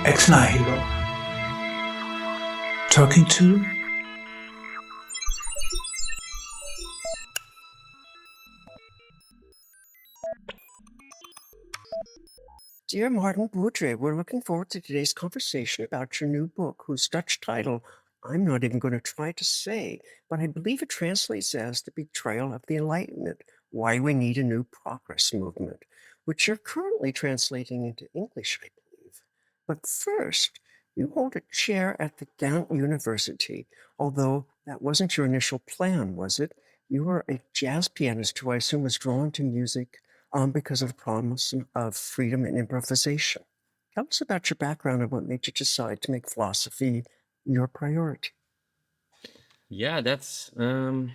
Ex Nihilo. Talking to Dear Maarten Boudry, we're looking forward to today's conversation about your new book, whose Dutch title I'm not even going to try to say, but I believe it translates as The Betrayal of the Enlightenment, Why We Need a New Progress Movement, which you're currently translating into English, I believe. But first, you hold a chair at the Ghent University, although that wasn't your initial plan, was it? You were a jazz pianist who I assume was drawn to music because of the promise of freedom and improvisation. Tell us about your background and what made you decide to make philosophy your priority. Yeah, that's. I mean,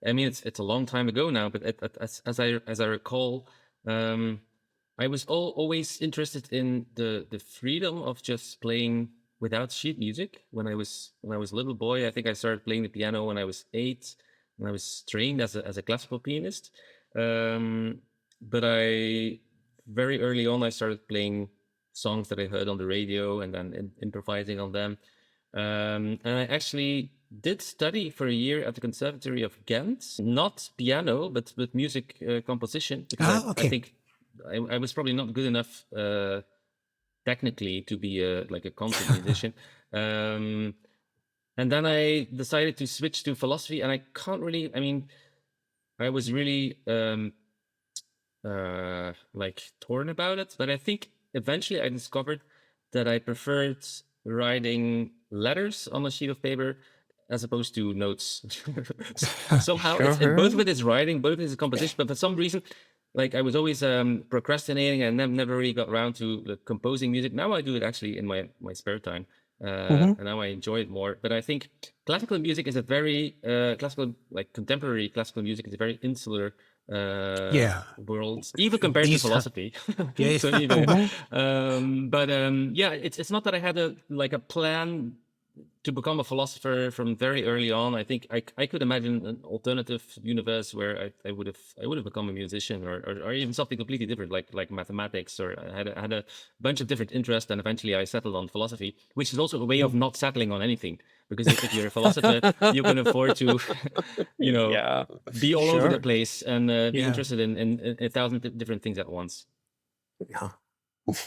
it's a long time ago now, but as I recall, I was always interested in the freedom of just playing without sheet music. When I was a little boy, I think I started playing the piano when I was 8, and I was trained as a classical pianist. But I very early on I started playing songs that I heard on the radio and then improvising on them. And I actually did study for a year at the Conservatory of Ghent, not piano, but music composition, because I think I was probably not good enough technically to be like a concert musician. And then I decided to switch to philosophy, and I can't really, I mean, I was really like torn about it, but I think eventually I discovered that I preferred writing letters on a sheet of paper as opposed to notes. Somehow both of it is writing, both of it is composition, but for some reason, like I was always procrastinating and never really got around to composing music. Now I do it actually in my spare time. And now I enjoy it more. But I think classical music is a very contemporary classical music is a very insular world, even compared to philosophy. So even, yeah, it's not that I had a plan to become a philosopher from very early on. I think I could imagine an alternative universe where I would have become a musician or even something completely different, like mathematics, or I had a bunch of different interests, and eventually I settled on philosophy, which is also a way of not settling on anything, because if you're a philosopher, you can afford to, be all over the place and be interested in 1,000 different things at once. Yeah,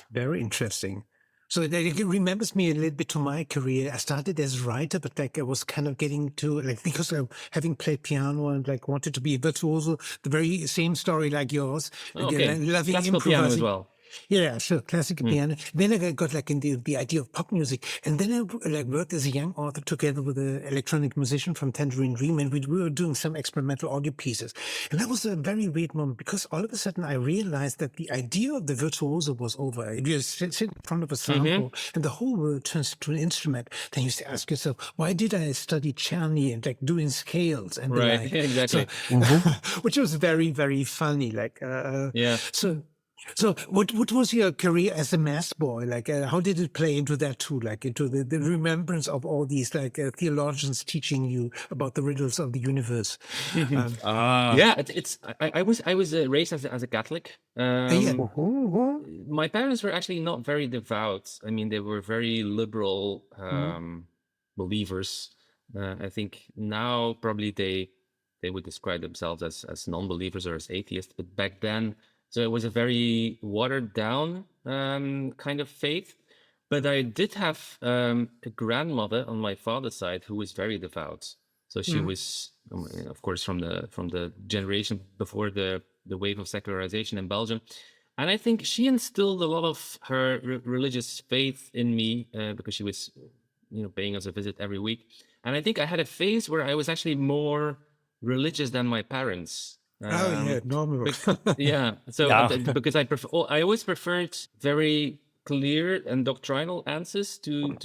very interesting. So it remembers me a little bit to my career. I started as a writer, but like I was kind of getting to because of having played piano and wanted to be a virtuoso, the very same story like yours. Okay, loving classical piano as well. Yeah, sure, classical piano. Then I got into the idea of pop music, and then I worked as a young author together with an electronic musician from Tangerine Dream, and we were doing some experimental audio pieces. And that was a very weird moment, because all of a sudden I realized that the idea of the virtuoso was over. You just sit in front of a sample, and the whole world turns into an instrument. Then you ask yourself, why did I study cello and doing scales and the like? Exactly. So, which was very, very funny. So what was your career as a mass boy? How did it play into that too? Into the remembrance of all these theologians teaching you about the riddles of the universe? Yeah, I was raised as a Catholic. My parents were actually not very devout. I mean, they were very liberal believers. I think now probably they would describe themselves as non-believers or as atheists, but back then. So it was a very watered down kind of faith. But I did have a grandmother on my father's side who was very devout. So she was, of course, from the generation before the wave of secularization in Belgium. And I think she instilled a lot of her religious faith in me because she was, paying us a visit every week. And I think I had a phase where I was actually more religious than my parents. Normal. Because I always preferred very clear and doctrinal answers to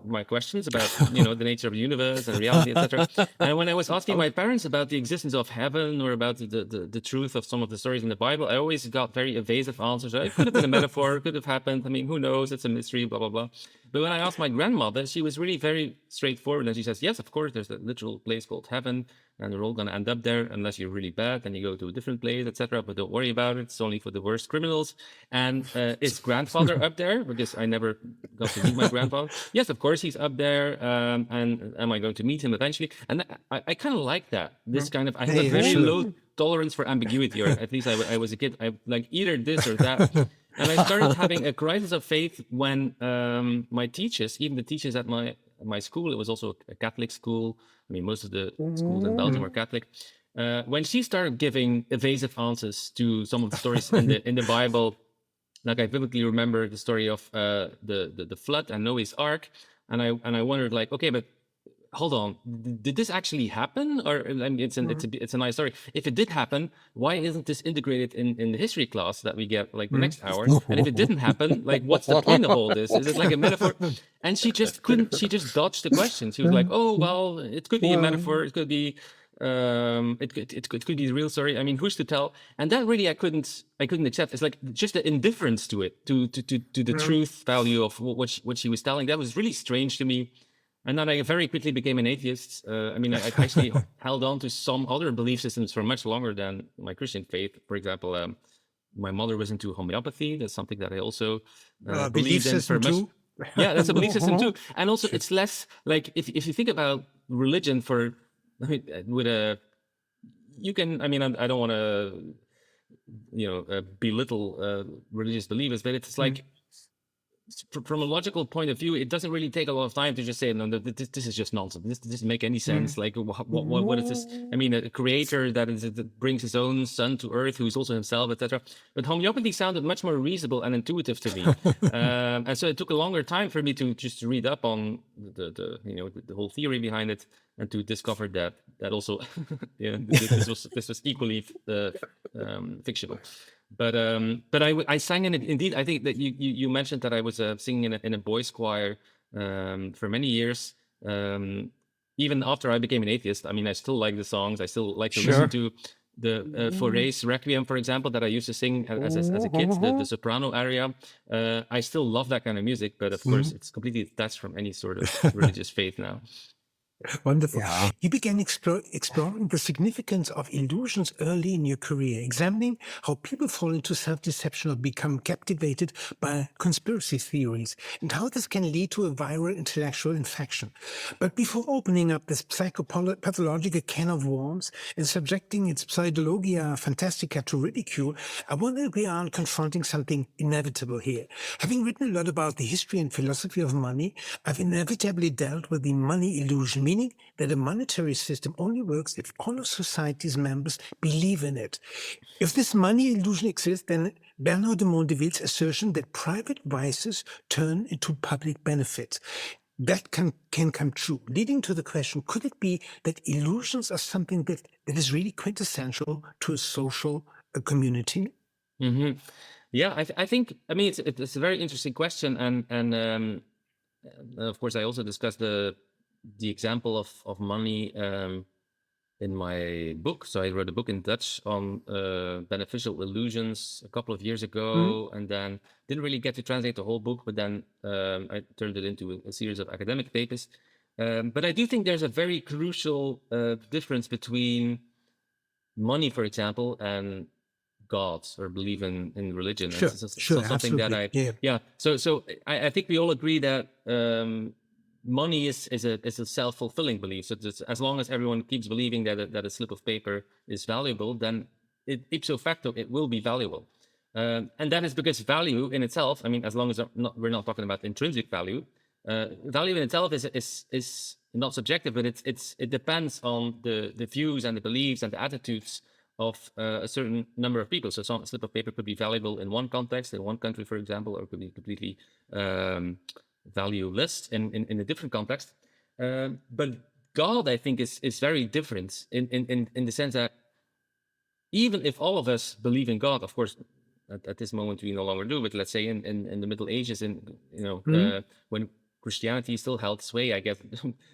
my questions about the nature of the universe and reality, etc. And when I was asking my parents about the existence of heaven or about the truth of some of the stories in the Bible, I always got very evasive answers. It could have been a metaphor, it could have happened. I mean, who knows? It's a mystery, blah blah blah. But when I asked my grandmother, she was really very straightforward, and she says, "Yes, of course, there's a literal place called heaven. and we're all going to end up there unless you're really bad and you go to a different place, etc. But don't worry about it. It's only for the worst criminals. And is grandfather up there? Because I never got to meet my grandfather. Yes, of course he's up there. And am I going to meet him eventually? And I kind of like that. This kind of, I have a very low tolerance for ambiguity, or at least I was a kid. I like either this or that. And I started having a crisis of faith when my teachers, even the teachers at my school, it was also a Catholic school. I mean, most of the schools in Belgium were Catholic. When she started giving evasive answers to some of the stories in the Bible, like I vividly remember the story of the flood and Noah's Ark, and I wondered, like, okay, but hold on, did this actually happen? Or I mean, it's a nice story. If it did happen, why isn't this integrated in the history class that we get like the next hour? And if it didn't happen, like, what's the point of all this? Is it like a metaphor? And she just dodged the question. She was like, oh, well, it could be a metaphor. It could be it could be the real story. I mean, who's to tell? And that really I couldn't accept. It's like just the indifference to it, to the truth value of what she was telling. That was really strange to me. And then I very quickly became an atheist. I mean, I actually held on to some other belief systems for much longer than my Christian faith. For example, my mother was into homeopathy. That's something that I also believed in for much. Yeah, that's a belief system too. And also, it's less like if you think about religion for, I mean, with a, you can. I mean, I don't want to, belittle religious believers, but it's like. From a logical point of view, it doesn't really take a lot of time to just say, no, this is just nonsense. This doesn't make any sense. Like, what is this? I mean, a creator that brings his own son to earth, who's also himself, etc. But homeopathy sounded much more reasonable and intuitive to me, and so it took a longer time for me to just read up on the whole theory behind it, and to discover that also, this was equally fictional. But I sang in it. Indeed, I think that you mentioned that I was singing in a boys' choir for many years. Even after I became an atheist, I mean, I still like the songs. I still like to listen to the Fauré's Requiem, for example, that I used to sing as a kid, the soprano aria. I still love that kind of music, but of course, it's completely detached from any sort of religious faith now. Wonderful. Yeah. You began exploring the significance of illusions early in your career, examining how people fall into self-deception or become captivated by conspiracy theories, and how this can lead to a viral intellectual infection. But before opening up this psychopathological can of worms and subjecting its pseudologia fantastica to ridicule, I want to agree on confronting something inevitable here. Having written a lot about the history and philosophy of money, I've inevitably dealt with the money illusion, meaning that a monetary system only works if all of society's members believe in it. If this money illusion exists, then Bernard de Mondeville's assertion that private vices turn into public benefits, that can come true, leading to the question, could it be that illusions are something that is really quintessential to a social community? Mm-hmm. Yeah, I think, I mean, it's a very interesting question. And of course, I also discussed the example of money in my book. So I wrote a book in Dutch on beneficial illusions a couple of years ago, and then didn't really get to translate the whole book, but then I turned it into a series of academic papers. But I do think there's a very crucial difference between money, for example, and gods or believe in religion. Sure, something absolutely. that So I think we all agree that money is a self-fulfilling belief. So as long as everyone keeps believing that a slip of paper is valuable, then ipso facto it will be valuable. And that is because value in itself, I mean, as long as we're not talking about intrinsic value, value in itself is not subjective, but it depends on the views and the beliefs and the attitudes of a certain number of people. So some slip of paper could be valuable in one context, in one country, for example, or could be completely valueless in a different context. But God, I think, is very different in the sense that even if all of us believe in God, of course, at this moment we no longer do, but let's say in the Middle Ages, when Christianity still held sway, I guess.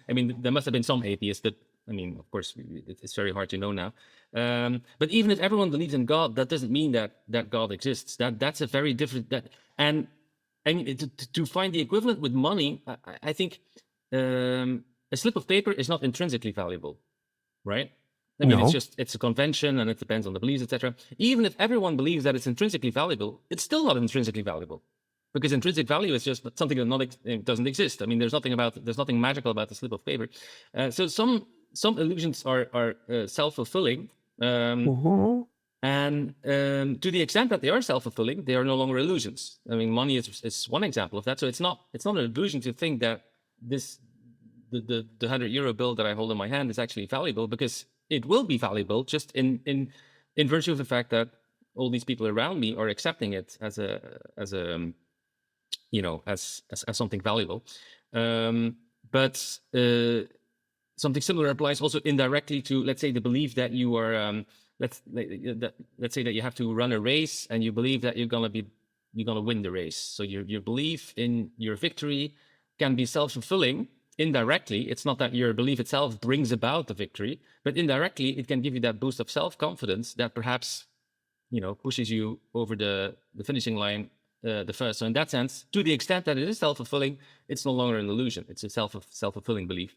I mean, there must have been some atheists, but I mean, of course, it's very hard to know now. But even if everyone believes in God, that doesn't mean that God exists. That's a very different. And I mean, to find the equivalent with money, I think a slip of paper is not intrinsically valuable, right? I mean, No. it's a convention and it depends on the beliefs, etc. Even if everyone believes that it's intrinsically valuable, it's still not intrinsically valuable, because intrinsic value is just something that doesn't exist. I mean, there's nothing magical about the slip of paper. So some illusions are self-fulfilling, Mhm. and to the extent that they are self-fulfilling, they are no longer illusions. I mean, money is one example of that. So it's not an illusion to think that the €100 bill that I hold in my hand is actually valuable, because it will be valuable just in virtue of the fact that all these people around me are accepting it as something valuable. But something similar applies also indirectly to, let's say, the belief that you are let's say that you have to run a race and you believe that you're gonna win the race. So your belief in your victory can be self-fulfilling indirectly. It's not that your belief itself brings about the victory, but indirectly it can give you that boost of self-confidence that perhaps pushes you over the finishing line the first. So in that sense, to the extent that it is self-fulfilling, it's no longer an illusion. It's a self-fulfilling belief.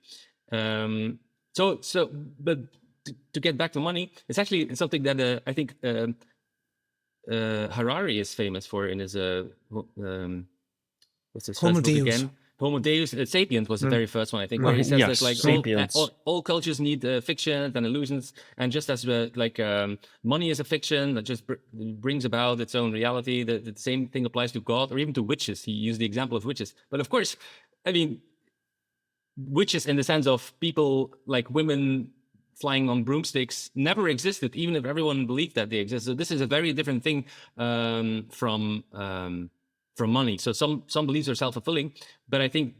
But to get back to money, it's actually something that I think Harari is famous for in his what's his Homo first book Deus. again? Homo Deus. Sapiens was the very first one, I think, where he Right, says yes, that like Sapiens. all cultures need fiction and illusions, and just as money is a fiction that just brings about its own reality, the same thing applies to God or even to witches. He used the example of witches, but of course, I mean, witches in the sense of people like women flying on broomsticks never existed, even if everyone believed that they exist. So this is a very different thing from money. So some beliefs are self-fulfilling, but I think,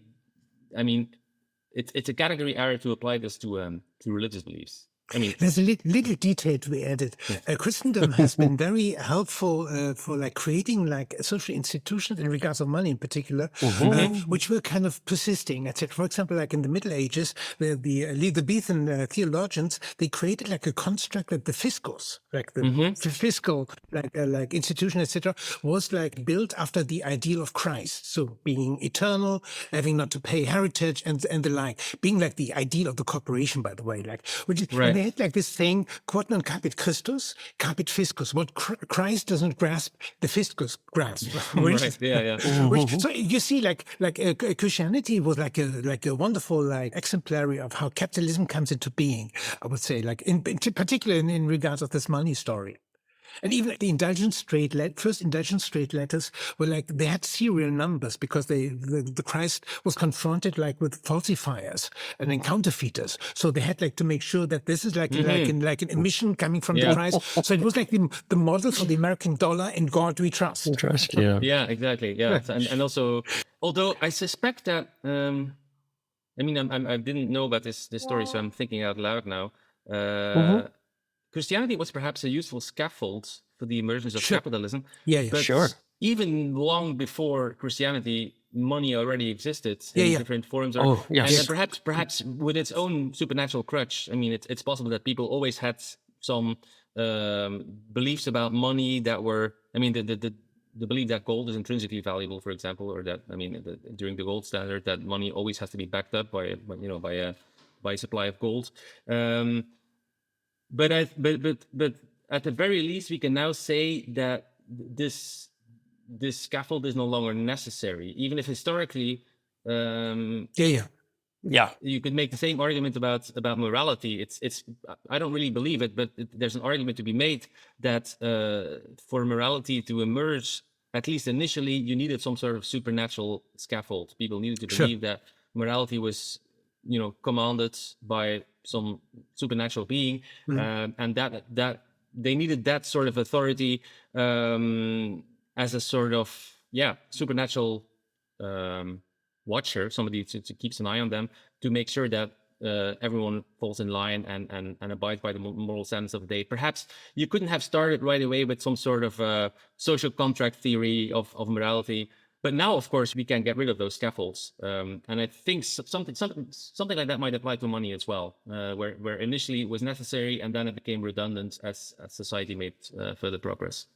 I mean, it's a category error to apply this to religious beliefs. I mean, there's a little detail to be added. Christendom has been very helpful for like creating like social institutions in regards of money in particular, which were kind of persisting. I said, for example, like in the Middle Ages, the Elizabethan theologians, they created like a construct like the fiscus, like the fiscal like institution, etc., was like built after the ideal of Christ. So being eternal, having not to pay heritage and the like, being like the ideal of the corporation, by the way, like which is, Right. and they had like this saying, quod non capit Christus, capit fiscus. What Christ doesn't grasp, the fiscus grasps. right? Yeah. Which, so you see, like Christianity was like a wonderful like exemplary of how capitalism comes into being. I would say, like in particular in regards of this money story. And even like the first indulgence straight letters were like, they had serial numbers because the Christ was confronted like with falsifiers and then counterfeiters. So they had like to make sure that this is like an emission coming from the Christ. So it was like the model for the American dollar, in God we trust. Trust, yeah. Yeah, exactly. Yeah, and also, although I suspect that, I mean, I didn't know about this story, so I'm thinking out loud now. Christianity was perhaps a useful scaffold for the emergence of capitalism. Yeah, but sure. even long before Christianity, money already existed in different forms. And perhaps with its own supernatural crutch. I mean, it's possible that people always had some beliefs about money that were, I mean, the belief that gold is intrinsically valuable, for example, or that, I mean, during the gold standard, that money always has to be backed up by a supply of gold. But at the very least, we can now say that this scaffold is no longer necessary, even if historically, you could make the same argument about morality. It's I don't really believe it, but there's an argument to be made that for morality to emerge, at least initially, you needed some sort of supernatural scaffold. People needed to believe that morality was, commanded by some supernatural being, and that they needed that sort of authority as a sort of supernatural watcher, somebody to keeps an eye on them, to make sure that everyone falls in line and abides by the moral standards of the day. Perhaps you couldn't have started right away with some sort of social contract theory of morality. But now, of course, we can get rid of those scaffolds, and I think something like that might apply to money as well, where initially it was necessary and then it became redundant as society made further progress.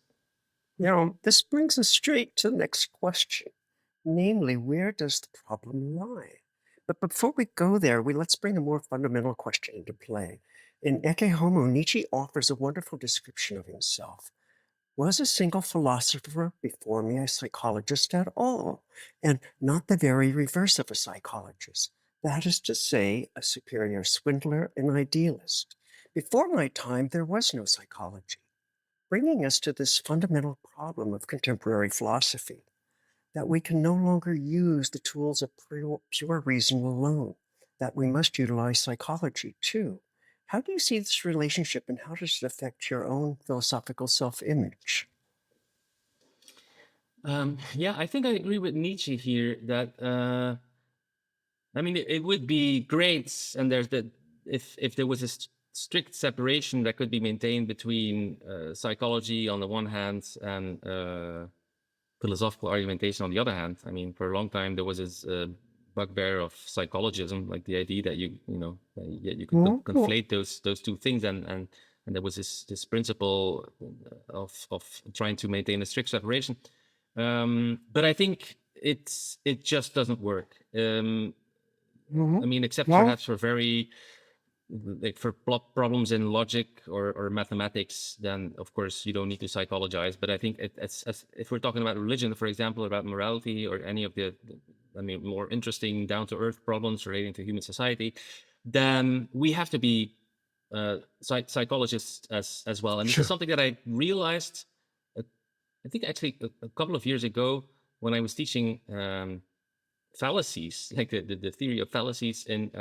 This brings us straight to the next question, namely, where does the problem lie? But before we go there, let's bring a more fundamental question into play. In Ecce Homo, Nietzsche offers a wonderful description of himself. Was a single philosopher before me a psychologist at all, and not the very reverse of a psychologist? That is to say, a superior swindler and idealist. Before my time, there was no psychology, bringing us to this fundamental problem of contemporary philosophy, that we can no longer use the tools of pure reason alone, that we must utilize psychology too. How do you see this relationship, and how does it affect your own philosophical self-image? Yeah, I think I agree with Nietzsche here that I mean it would be great, and there's that if there was a strict separation that could be maintained between psychology on the one hand and philosophical argumentation on the other hand. I mean, for a long time there was this bugbear of psychologism, like the idea that you could conflate those two things, and there was this principle of trying to maintain a strict separation. But I think it just doesn't work. I mean, except perhaps for very like for problems in logic or mathematics, then of course you don't need to psychologize. But I think if we're talking about religion, for example, about morality or any of the I mean more interesting down to earth problems relating to human society, then we have to be psychologists as well. And this is something that I realized I think actually a couple of years ago when I was teaching fallacies, like the theory of fallacies in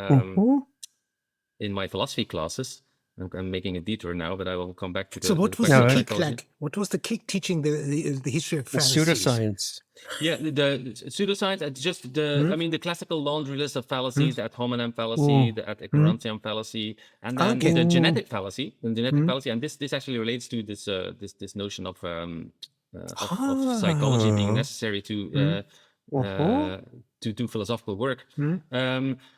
my philosophy classes. I'm making a detour now, but I will come back to the. So what was the kick like? What was the kick teaching the history of fallacies? Pseudoscience. Yeah, the pseudoscience. Just the. I mean, the classical laundry list of fallacies: the ad hominem fallacy, the ad ignorantiam fallacy, and then the genetic fallacy. And genetic fallacy, and this actually relates to this notion of psychology being necessary to do philosophical work.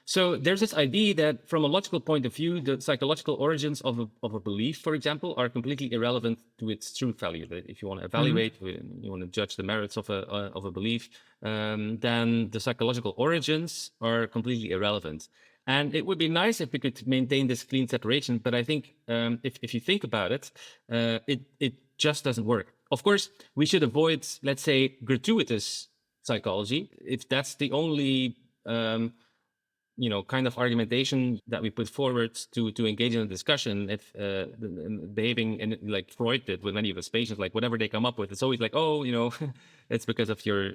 So there's this idea that from a logical point of view, the psychological origins of a belief, for example, are completely irrelevant to its truth value. If you want to evaluate, you want to judge the merits of a belief, then the psychological origins are completely irrelevant. And it would be nice if we could maintain this clean separation, but I think if you think about it, it just doesn't work. Of course, we should avoid, let's say, gratuitous psychology, if that's the only kind of argumentation that we put forward to engage in a discussion. If behaving in like Freud did with many of his patients, like whatever they come up with, it's always like, oh, it's because of your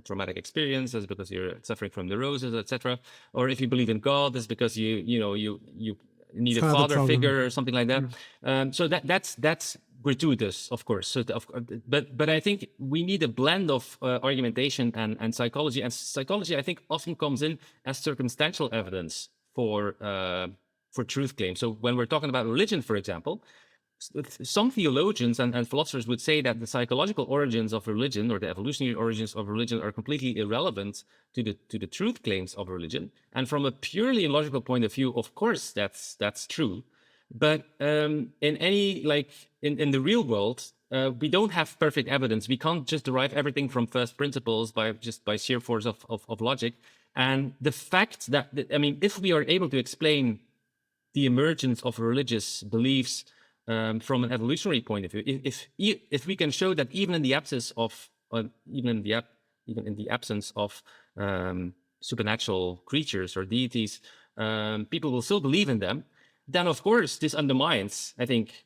traumatic experience, it's because you're suffering from neurosis, etc. Or if you believe in God, it's because you need a father figure or something like that. So that's gratuitous, of course. So, but I think we need a blend of argumentation and psychology. And psychology, I think, often comes in as circumstantial evidence for truth claims. So when we're talking about religion, for example, some theologians and philosophers would say that the psychological origins of religion or the evolutionary origins of religion are completely irrelevant to the truth claims of religion. And from a purely logical point of view, of course, that's true. But in the real world, we don't have perfect evidence. We can't just derive everything from first principles by sheer force of logic. And the fact that, if we are able to explain the emergence of religious beliefs from an evolutionary point of view, if we can show that even in the absence of supernatural creatures or deities, people will still believe in them, then of course this undermines, I think,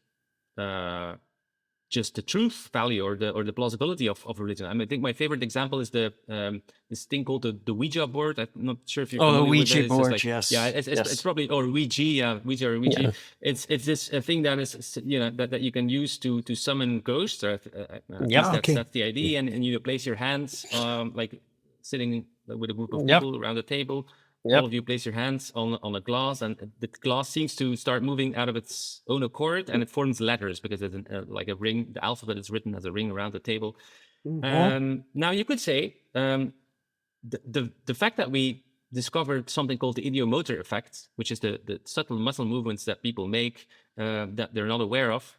just the truth value or the plausibility of religion. I think my favorite example is this thing called the Ouija board. I'm not sure if you're familiar the Ouija with it. board, yes. Yeah, it's probably, or Ouija, Ouija or Ouija. Yeah. It's this thing that is that you can use to summon ghosts. That's the idea, and you place your hands like sitting with a group of people around the table. All of you place your hands on a glass, and the glass seems to start moving out of its own accord, and it forms letters because it's like a ring. The alphabet is written as a ring around the table. Now you could say the fact that we discovered something called the ideomotor effect, which is the subtle muscle movements that people make that they're not aware of.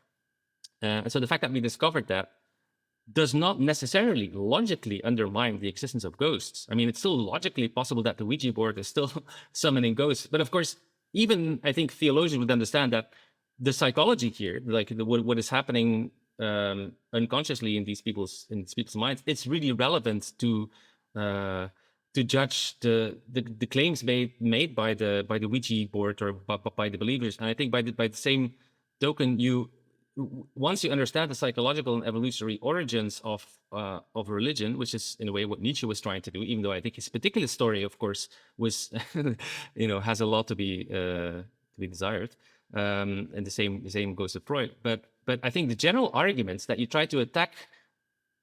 And so the fact that we discovered that does not necessarily logically undermine the existence of ghosts. I mean, it's still logically possible that the Ouija board is still summoning ghosts. But of course, even I think theologians would understand that the psychology here, like what is happening unconsciously in these people's minds, it's really relevant to judge the claims made by the Ouija board or by the believers. And I think by the same token, once you understand the psychological and evolutionary origins of religion, which is in a way what Nietzsche was trying to do, even though I think his particular story, of course, was has a lot to be desired. And the same goes to Freud. But I think the general arguments that you try to attack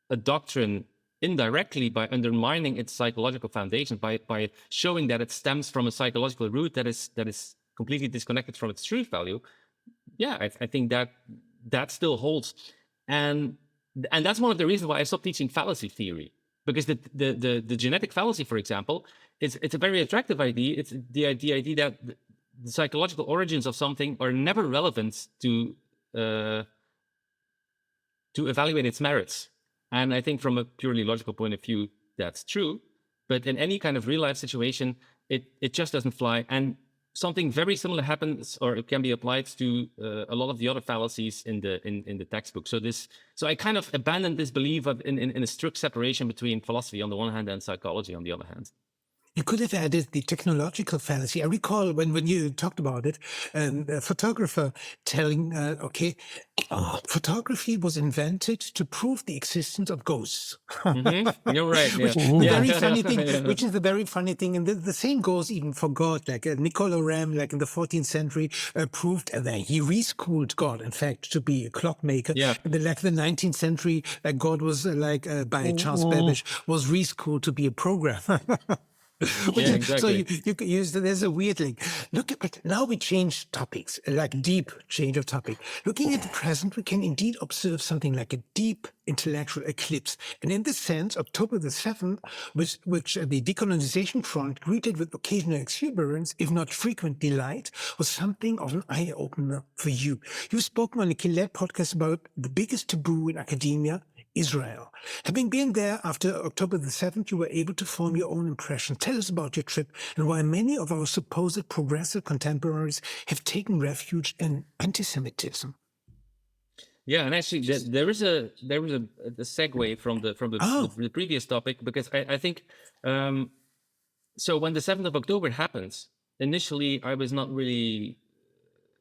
a doctrine indirectly by undermining its psychological foundation, by showing that it stems from a psychological root that is completely disconnected from its truth value. Yeah, I think that still holds, and that's one of the reasons why I stopped teaching fallacy theory, because the genetic fallacy, for example, it's a very attractive idea. It's the idea that the psychological origins of something are never relevant to evaluate its merits. And I think from a purely logical point of view, that's true. But in any kind of real life situation, it just doesn't fly. And something very similar happens, or it can be applied to a lot of the other fallacies in the textbook. So I kind of abandoned this belief in a strict separation between philosophy on the one hand and psychology on the other hand. You could have added the technological fallacy. I recall when you talked about it, a photographer telling, photography was invented to prove the existence of ghosts. Mm-hmm. You're right. Yeah. Which is the very funny thing. And the same goes even for God. Like Niccolo Ram, like in the 14th century, proved that he reschooled God, in fact, to be a clockmaker. Yeah. And then, like the 19th century, like God was by Charles Babbage, was reschooled to be a programmer. Exactly. So you could use there's a weird link. But now we change topics, like deep change of topic. Looking at the present, we can indeed observe something like a deep intellectual eclipse. And in this sense, October the 7th, which the decolonization front greeted with occasional exuberance, if not frequent delight, was something of an eye-opener for you. You've spoken on the Killet podcast about the biggest taboo in academia, Israel. Having been there after October the 7th, you were able to form your own impression. Tell us about your trip and why many of our supposed progressive contemporaries have taken refuge in anti-Semitism. Yeah, and actually, there was a segue from the previous topic, because I think so. When the 7th of October happens, initially I was not really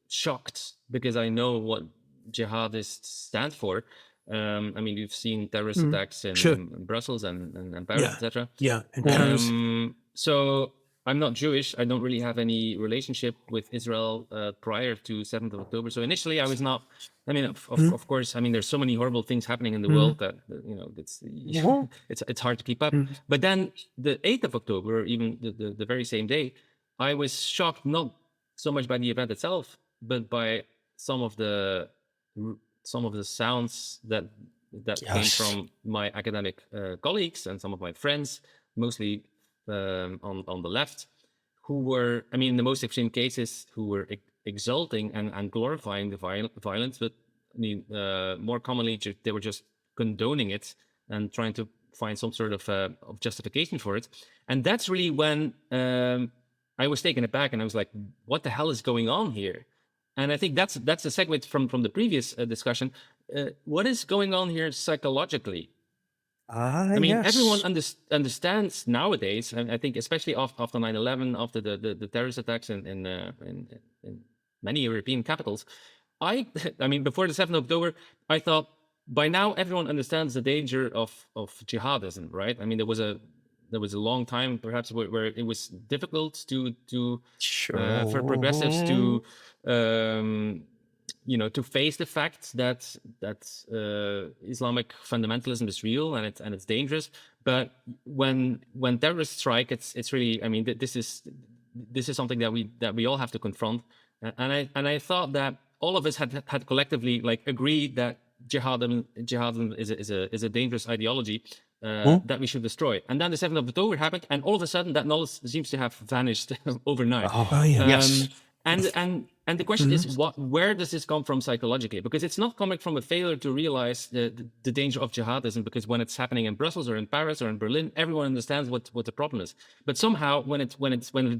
shocked, because I know what jihadists stand for. I mean, you've seen terrorist attacks in Brussels and Paris, etc. Yeah, in Paris. So I'm not Jewish. I don't really have any relationship with Israel prior to 7th of October. So initially, I was not. I mean, of course, I mean, there's so many horrible things happening in the world that it's hard to keep up. But then the 8th of October, or even the very same day, I was shocked not so much by the event itself, but by some of the sounds that came from my academic colleagues and some of my friends, mostly on the left, who were, I mean, in the most extreme cases, who were exalting and glorifying the violence, but I mean, more commonly, they were just condoning it and trying to find some sort of justification for it. And that's really when I was taken aback, and I was like, what the hell is going on here? And I think that's a segue from the previous discussion. What is going on here psychologically? I mean, everyone understands nowadays, and I think especially after 9/11, after the terrorist attacks in many European capitals. I mean, before the 7th of October, I thought by now everyone understands the danger of jihadism, right? I mean, there was a long time, perhaps, where it was difficult for progressives to to face the fact that Islamic fundamentalism is real and it's dangerous. But when terrorists strike, it's really, I mean, this is something that we all have to confront. And I thought that all of us had collectively agreed that jihadism is a dangerous ideology that we should destroy. And then the 7th of October happened, and all of a sudden that knowledge seems to have vanished overnight. Yes. And the question is, where does this come from psychologically? Because it's not coming from a failure to realize the danger of jihadism, because when it's happening in Brussels or in Paris or in Berlin, everyone understands what the problem is. But somehow when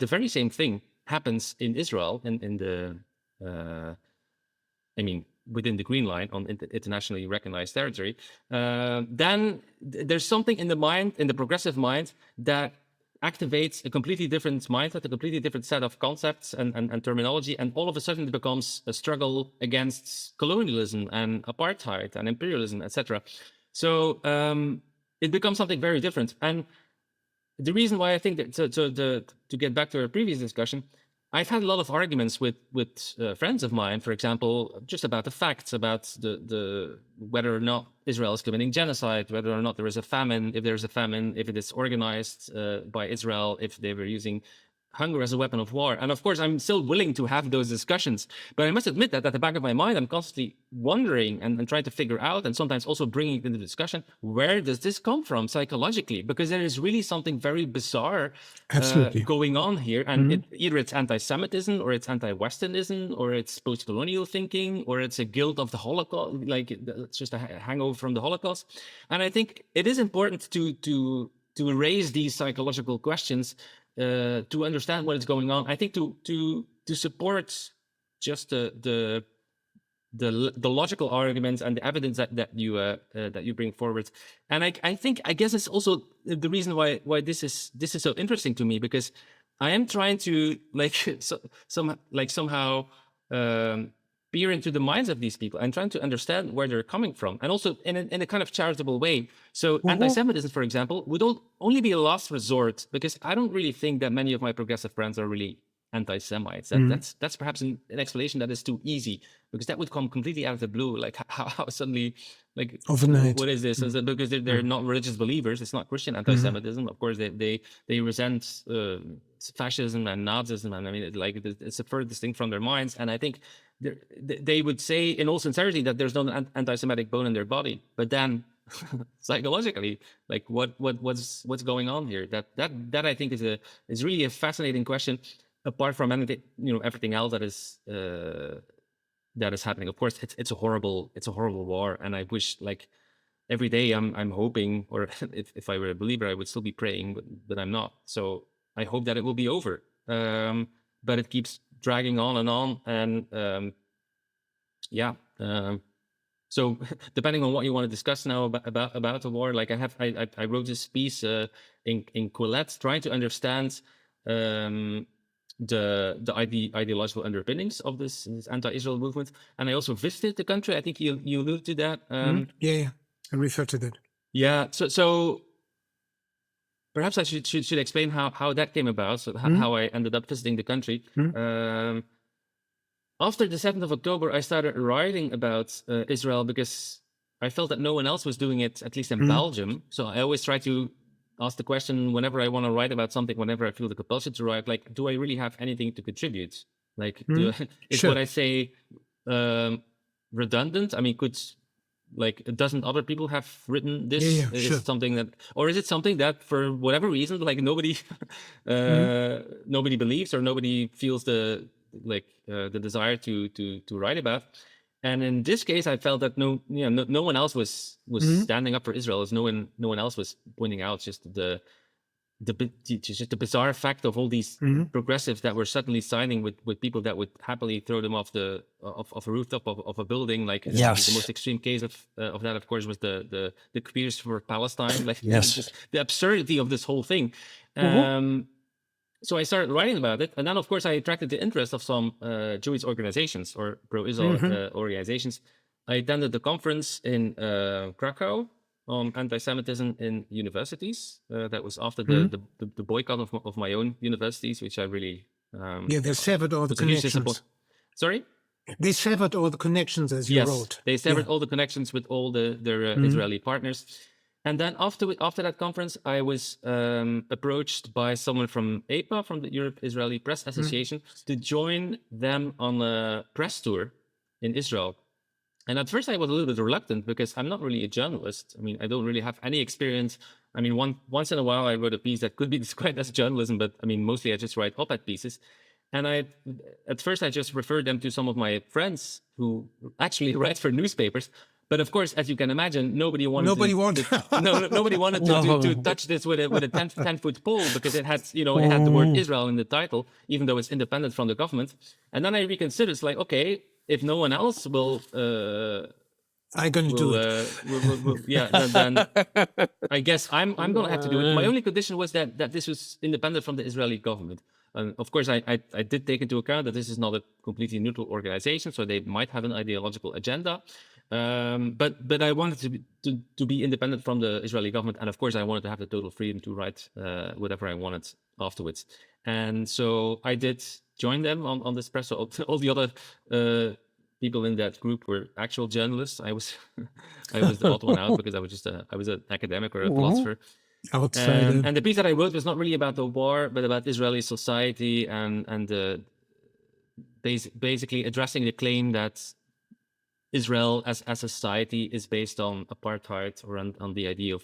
the very same thing happens in Israel and in the, within the Green Line on internationally recognized territory, then there's something in the mind, in the progressive mind, that activates a completely different mindset, a completely different set of concepts and terminology, and all of a sudden it becomes a struggle against colonialism and apartheid and imperialism, etc. So it becomes something very different. And the reason why I think that, to get back to our previous discussion, I've had a lot of arguments with friends of mine, for example, just about the facts, about the whether or not Israel is committing genocide, whether or not there is a famine, if there's a famine, if it is organized by Israel, if they were using hunger as a weapon of war. And of course, I'm still willing to have those discussions. But I must admit that at the back of my mind, I'm constantly wondering and trying to figure out, and sometimes also bringing it into discussion, where does this come from psychologically? Because there is really something very bizarre going on here. And either it's anti-Semitism, or it's anti-Westernism, or it's post-colonial thinking, or it's a guilt of the Holocaust, like it's just a hangover from the Holocaust. And I think it is important to raise these psychological questions, to understand what is going on. I think to support just the logical arguments and the evidence that you bring forward. And I guess it's also the reason why this is so interesting to me, because I am trying to somehow peer into the minds of these people and trying to understand where they're coming from, and also in a kind of charitable way. So anti-Semitism, for example, would only be a last resort, because I don't really think that many of my progressive friends are really anti-Semites. That's perhaps an explanation that is too easy, because that would come completely out of the blue. Like how suddenly, like overnight, what is this? Is it because they're not religious believers? It's not Christian anti-Semitism. Of course, they resent fascism and Nazism, and I mean, it's a further distinct from their minds. And I think they would say in all sincerity that there's no anti-Semitic bone in their body, but then psychologically, like what's going on here? That I think is really a fascinating question. Apart from anything, everything else that is happening. Of course, it's a horrible war, and I wish, like, every day I'm hoping, or if I were a believer, I would still be praying, but I'm not. So I hope that it will be over. But it keeps dragging on, and so depending on what you want to discuss now about the war, like I wrote this piece in Quillette, trying to understand the ideological underpinnings of this anti-Israel movement, and I also visited the country. I think you alluded to that. I refer to that. Yeah, so perhaps I should explain how that came about, so how I ended up visiting the country. After the 7th of October, I started writing about Israel, because I felt that no one else was doing it, at least in Belgium. So I always try to ask the question whenever I want to write about something, whenever I feel the compulsion to write, like, do I really have anything to contribute? Like, is what I say redundant? I mean, doesn't other people have written this? Is it something that, or is it something that for whatever reason, like nobody believes, or nobody feels the desire to write about? And in this case, I felt that no one else was standing up for Israel, as no one else was pointing out just the bizarre fact of all these progressives that were suddenly siding with people that would happily throw them off a rooftop of a building. Like, the most extreme case of that, of course, was the Queers for Palestine. Like, just the absurdity of this whole thing. So I started writing about it, and then, of course, I attracted the interest of some Jewish organizations or pro-Israel organizations. I attended the conference in Krakow on anti-Semitism in universities. That was after the boycott of my own universities, which I really they severed all the connections. Sorry? They severed all the connections, as you wrote. They severed all the connections with all their Israeli partners. And then after that conference, I was approached by someone from EPA, from the Europe Israeli Press Association, to join them on a press tour in Israel. And at first I was a little bit reluctant, because I'm not really a journalist. I mean, I don't really have any experience. I mean, once in a while I wrote a piece that could be described as journalism, but I mean, mostly I just write op-ed pieces. And at first I just referred them to some of my friends who actually write for newspapers. But of course, as you can imagine, nobody wanted nobody wanted to touch this with a 10-foot pole, because it had, it had the word Israel in the title, even though it's independent from the government. And then I reconsidered. It's like, okay, if no one else will, I'm going to do it. Then I guess I'm going to have to do it. My only condition was that this was independent from the Israeli government. And of course, I did take into account that this is not a completely neutral organization, so they might have an ideological agenda. But I wanted to be independent from the Israeli government, and of course, I wanted to have the total freedom to write whatever I wanted afterwards. And so I did join them on this press. So all the other people in that group were actual journalists. I was the odd one out, because I was an academic or a philosopher. Outsider. And the piece that I wrote was not really about the war, but about Israeli society and basically addressing the claim that Israel as a society is based on apartheid, or on the idea of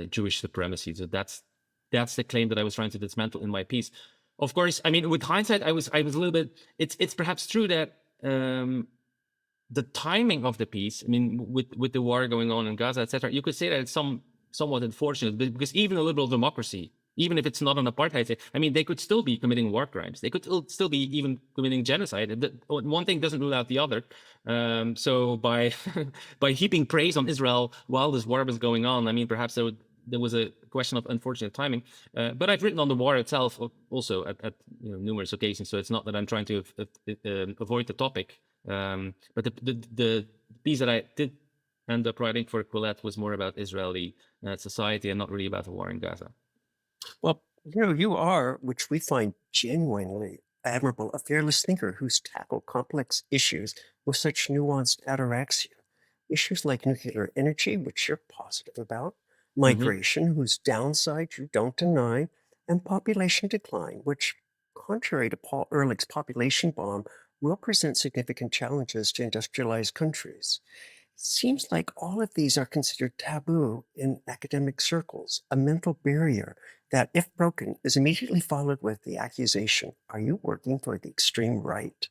Jewish supremacy. So that's the claim that I was trying to dismantle in my piece. Of course, I mean, with hindsight, I was a little bit. It's perhaps true that the timing of the piece, I mean, with the war going on in Gaza, etc., you could say that it's somewhat unfortunate, because even a liberal democracy, even if it's not an apartheid state, I mean, they could still be committing war crimes. They could still be even committing genocide. One thing doesn't rule out the other. So by by heaping praise on Israel while this war was going on, I mean, perhaps there was a question of unfortunate timing. But I've written on the war itself also at numerous occasions. So it's not that I'm trying to avoid the topic. But the piece that I did end up writing for Quillette was more about Israeli society, and not really about the war in Gaza. Well, you are, which we find genuinely admirable, a fearless thinker who's tackled complex issues with such nuanced ataraxia. Issues like nuclear energy, which you're positive about, migration, whose downside you don't deny, and population decline, which, contrary to Paul Ehrlich's population bomb, will present significant challenges to industrialized countries. It seems like all of these are considered taboo in academic circles, a mental barrier that, if broken, is immediately followed with the accusation, are you working for the extreme right?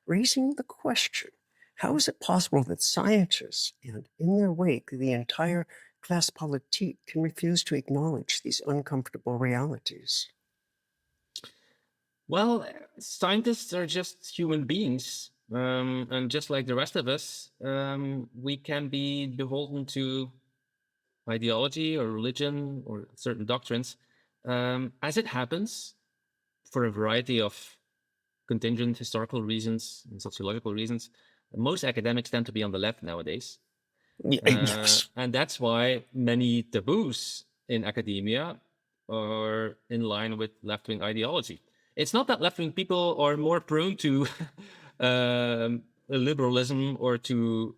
Raising the question, how is it possible that scientists, and in their wake, the entire classe politique, can refuse to acknowledge these uncomfortable realities? Well, scientists are just human beings. And just like the rest of us, we can be beholden to ideology or religion or certain doctrines. As it happens, for a variety of contingent historical reasons and sociological reasons, most academics tend to be on the left nowadays. Yes. And that's why many taboos in academia are in line with left-wing ideology. It's not that left-wing people are more prone to liberalism or to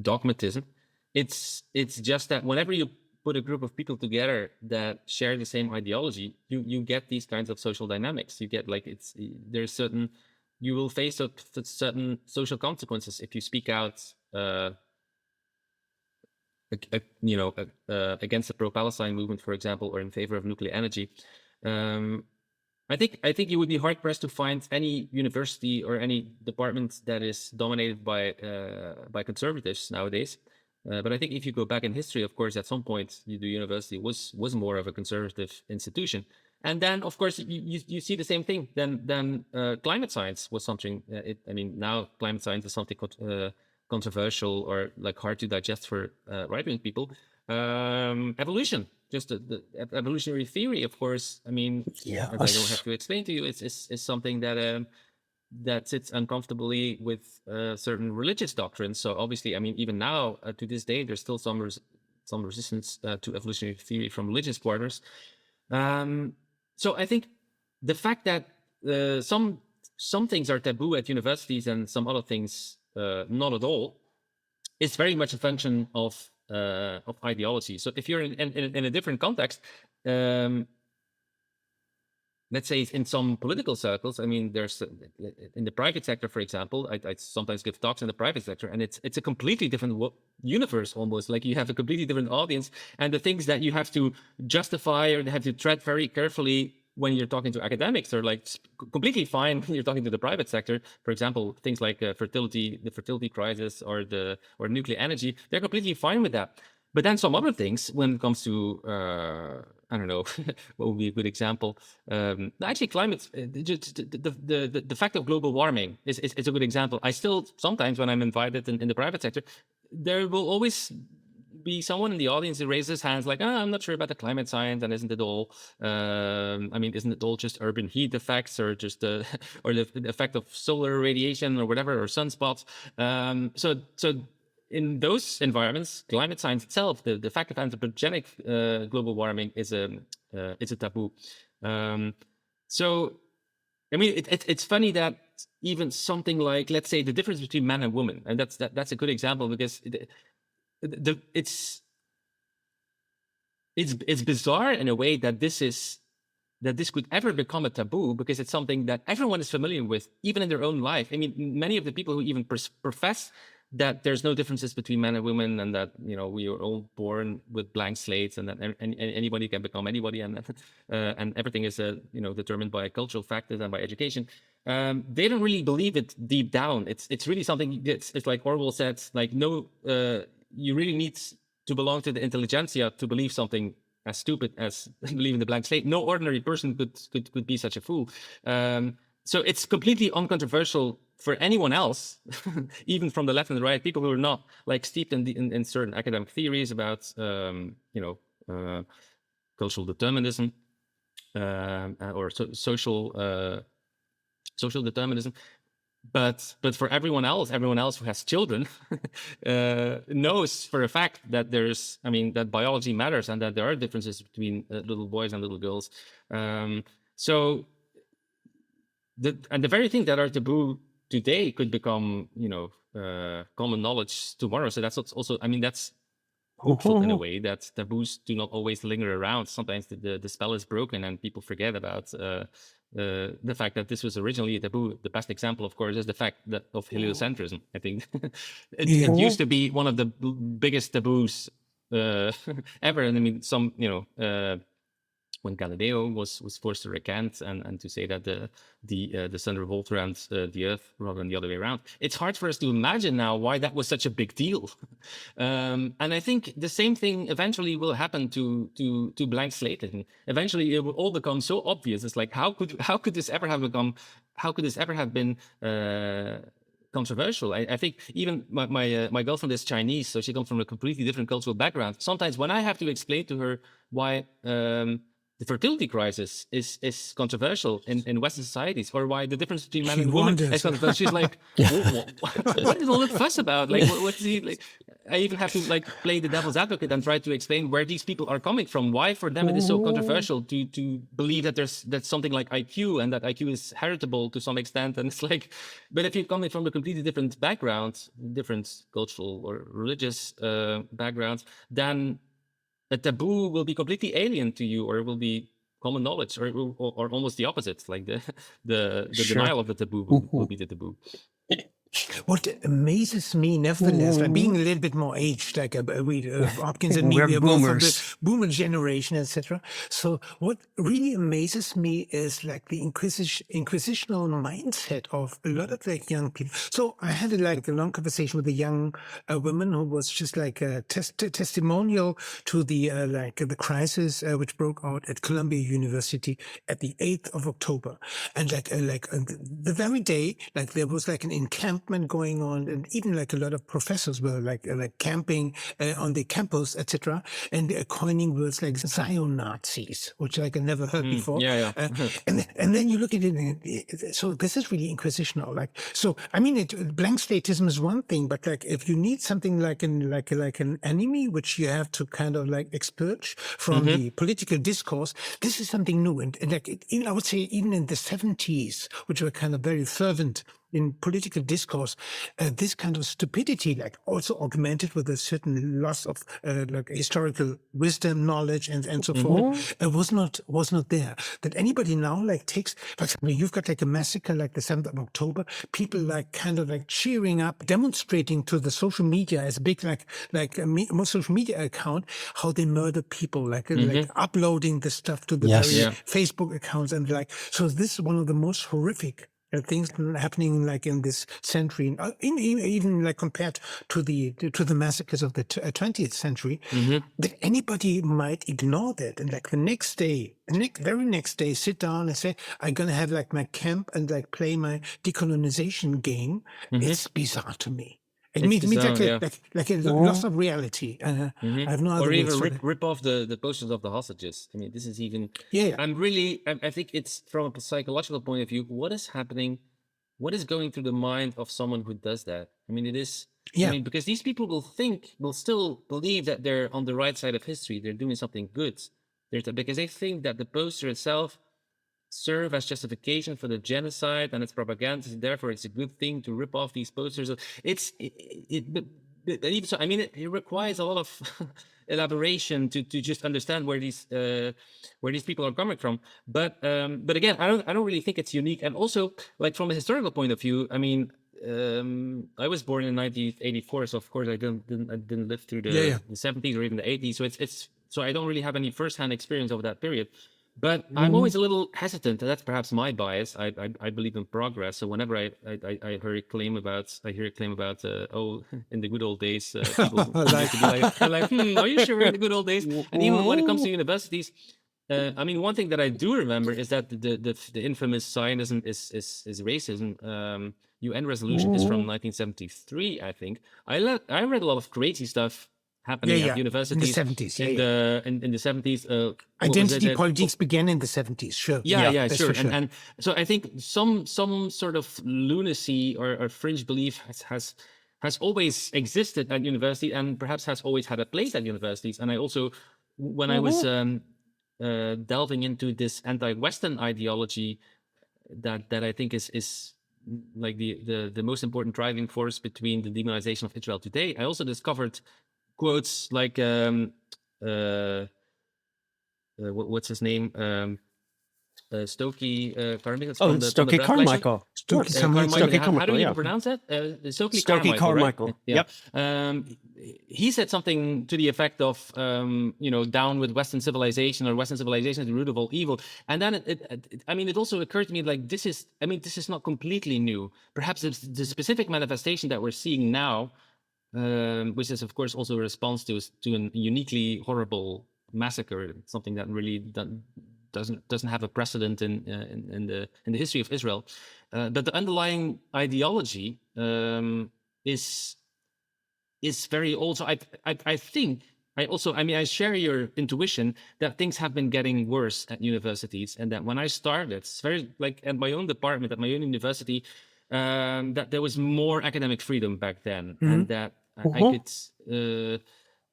dogmatism. It's just that whenever you put a group of people together that share the same ideology, you get these kinds of social dynamics. You get you will face certain social consequences if you speak out against the pro-Palestine movement, for example, or in favor of nuclear energy. I think you would be hard pressed to find any university or any department that is dominated by conservatives nowadays. But I think if you go back in history, of course, at some point the university was more of a conservative institution. And then, of course, you see the same thing. Then climate science was something. Now climate science is something controversial or like hard to digest for right-wing people. Evolution, just the evolutionary theory, of course. I mean, yes. As I don't have to explain to you, it's something that sits uncomfortably with certain religious doctrines. So obviously, I mean, even now to this day, there's still some resistance to evolutionary theory from religious quarters. So I think the fact that some things are taboo at universities and some other things not at all, is very much a function of ideology. So if you're in a different context, let's say in some political circles, I mean, there's in the private sector, for example, I sometimes give talks in the private sector, and it's a completely different universe almost. Like you have a completely different audience, and the things that you have to justify or have to tread very carefully when you're talking to academics, they're like completely fine when you're talking to the private sector. For example, things like the fertility crisis, or nuclear energy, they're completely fine with that. But then some other things, when it comes to I don't know, what would be a good example? Actually, climate, the fact of global warming is a good example. I still sometimes, when I'm invited in the private sector, there will always be someone in the audience who raises hands like, I'm not sure about the climate science, and isn't it all isn't it all just urban heat effects, or just or the effect of solar radiation or whatever, or sunspots? So in those environments, climate science itself, the fact of anthropogenic global warming is a taboo. So I mean, it's funny that even something like, let's say, the difference between man and woman, and that's a good example, because it's bizarre in a way that this could ever become a taboo, because it's something that everyone is familiar with, even in their own life. I mean, many of the people who even profess that there's no differences between men and women, and that, you know, we are all born with blank slates, and that anybody can become anybody, and everything is determined by cultural factors and by education. They don't really believe it deep down. It's really something. It's like Orwell said, like, no, you really need to belong to the intelligentsia to believe something as stupid as believing the blank slate. No ordinary person could be such a fool. So it's completely uncontroversial for anyone else, even from the left and the right, people who are not like steeped in certain academic theories about cultural determinism or social determinism. But for everyone else who has children knows for a fact that that biology matters, and that there are differences between little boys and little girls. So the very thing that are taboo today could become, common knowledge tomorrow. So that's also, that's hopeful in a way, that taboos do not always linger around. Sometimes the spell is broken and people forget about the fact that this was originally a taboo. The best example, of course, is the fact that of heliocentrism. I think it used to be one of the biggest taboos ever. And I mean, when Galileo was forced to recant and to say that the sun revolved around the earth rather than the other way around, it's hard for us to imagine now why that was such a big deal. And I think the same thing eventually will happen to blank slate. And eventually it will all become so obvious. It's like, how could this ever have been controversial? I think even my girlfriend is Chinese, so she comes from a completely different cultural background. Sometimes when I have to explain to her why the fertility crisis is controversial in Western societies, or why the difference between man and woman is controversial, she's like, what is all that fuss about? Like, what's he like? I even have to like play the devil's advocate and try to explain where these people are coming from, why for them it is so controversial to believe that that's something like IQ, and that IQ is heritable to some extent. And it's like, but if you're coming from a completely different background, different cultural or religious backgrounds, then a taboo will be completely alien to you, or will be common knowledge, or almost the opposite. Like the denial of the taboo will be the taboo. What amazes me, nevertheless, like being a little bit more aged, like Hopkins and me, we are both from the boomer generation, etc. So what really amazes me is like the inquisitional mindset of a lot of like young people. So I had a long conversation with a young woman who was just like a testimonial to the the crisis which broke out at Columbia University at the 8th of October, and the very day, like there was like an encampment going on, and even like a lot of professors were like camping on the campus, etc., and coining words like Zion Nazis, which like I never heard before. And then you look at it, so this is really inquisitional. Like, so I mean, blank statism is one thing, but like if you need something like an enemy which you have to kind of like expurge from the political discourse, this is something new. And like even I would say even in the 70s, which were kind of very fervent in political discourse, this kind of stupidity, like also augmented with a certain loss of like historical wisdom, knowledge, and so forth, was not there. That anybody now like takes, for example, you've got like a massacre like the 7th of October, people like kind of like cheering up, demonstrating to the social media as a big most social media account how they murder people, like uploading the stuff to the Yes. various Facebook accounts and like. So this is one of the most horrific things happening like in this century, even like compared to the massacres of the 20th century, that anybody might ignore that and like the very next day sit down and say, I'm gonna have like my camp and like play my decolonization game. It's bizarre to me. It means like a loss of reality. I have no other or words even for that. rip off the posters of the hostages. I mean, this is even. Yeah. I think it's from a psychological point of view. What is happening? What is going through the mind of someone who does that? I mean, it is. Yeah. I mean, because these people will still believe that they're on the right side of history. They're doing something good. Because they think that the poster itself serve as justification for the genocide and its propaganda, and therefore it's a good thing to rip off these posters. But even so, I mean, it requires a lot of elaboration to just understand where these people are coming from. But again, I don't really think it's unique. And also, like from a historical point of view, I mean, I was born in 1984, so of course I didn't live through the 70s or even the 80s. So I don't really have any firsthand experience of that period. But I'm always a little hesitant. That's perhaps my bias. I believe in progress. So whenever I hear a claim about in the good old days, people used to be like, are you sure in the good old days? And even when it comes to universities, I mean, one thing that I do remember is that the infamous Zionism is racism. UN resolution is from 1973, I think. I read a lot of crazy stuff happening at universities in the 70s. In the 70s. Identity politics began in the 70s. Sure. Yeah, sure. Sure. And so I think some sort of lunacy or fringe belief has always existed at university, and perhaps has always had a place at universities. And I also, when I was delving into this anti-Western ideology that I think is like the most important driving force between the demonization of Israel today, I also discovered quotes like what's his name? Stokely Carmichael. Stokely Carmichael. How do you even pronounce that? Stokely Carmichael. Right? Yep. He said something to the effect of, down with Western civilization, or Western civilization is the root of all evil. And then it also occurred to me, like, this is not completely new. Perhaps it's the specific manifestation that we're seeing now, which is of course also a response to a uniquely horrible massacre, something that really doesn't have a precedent in the history of Israel. But the underlying ideology is very old. So I think I share your intuition that things have been getting worse at universities, and that when I started, it's very like at my own department, at my own university, that there was more academic freedom back then, and that I could,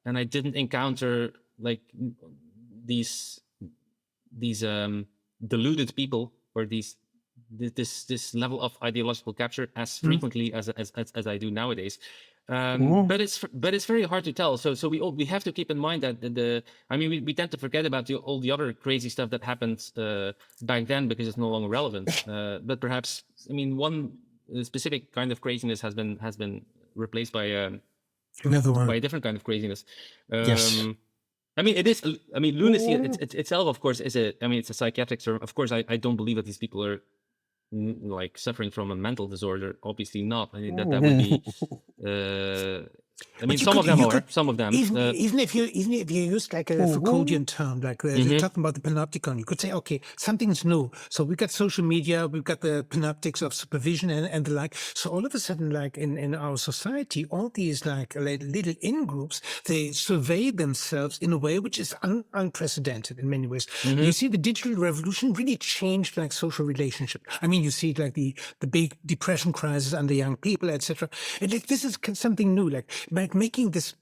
and I didn't encounter like these deluded people, or this level of ideological capture as frequently as I do nowadays. But it's very hard to tell. So we have to keep in mind that we tend to forget about all the other crazy stuff that happened back then because it's no longer relevant. But perhaps one specific kind of craziness has been replaced by another one, by a different kind of craziness. Yes. Lunacy itself, of course, it's a psychiatric term. Of course, I don't believe that these people are like suffering from a mental disorder. Obviously not. I mean, that would be. Some of them. Even if you use like a Foucauldian term, like talking about the panopticon, you could say, okay, something's new. So we've got social media, we've got the panoptics of supervision and the like. So all of a sudden, like in our society, all these like little in-groups, they survey themselves in a way which is unprecedented in many ways. You see, the digital revolution really changed like social relationship. I mean, you see like the big depression crisis under young people, etc. And like this is something new. Like like making this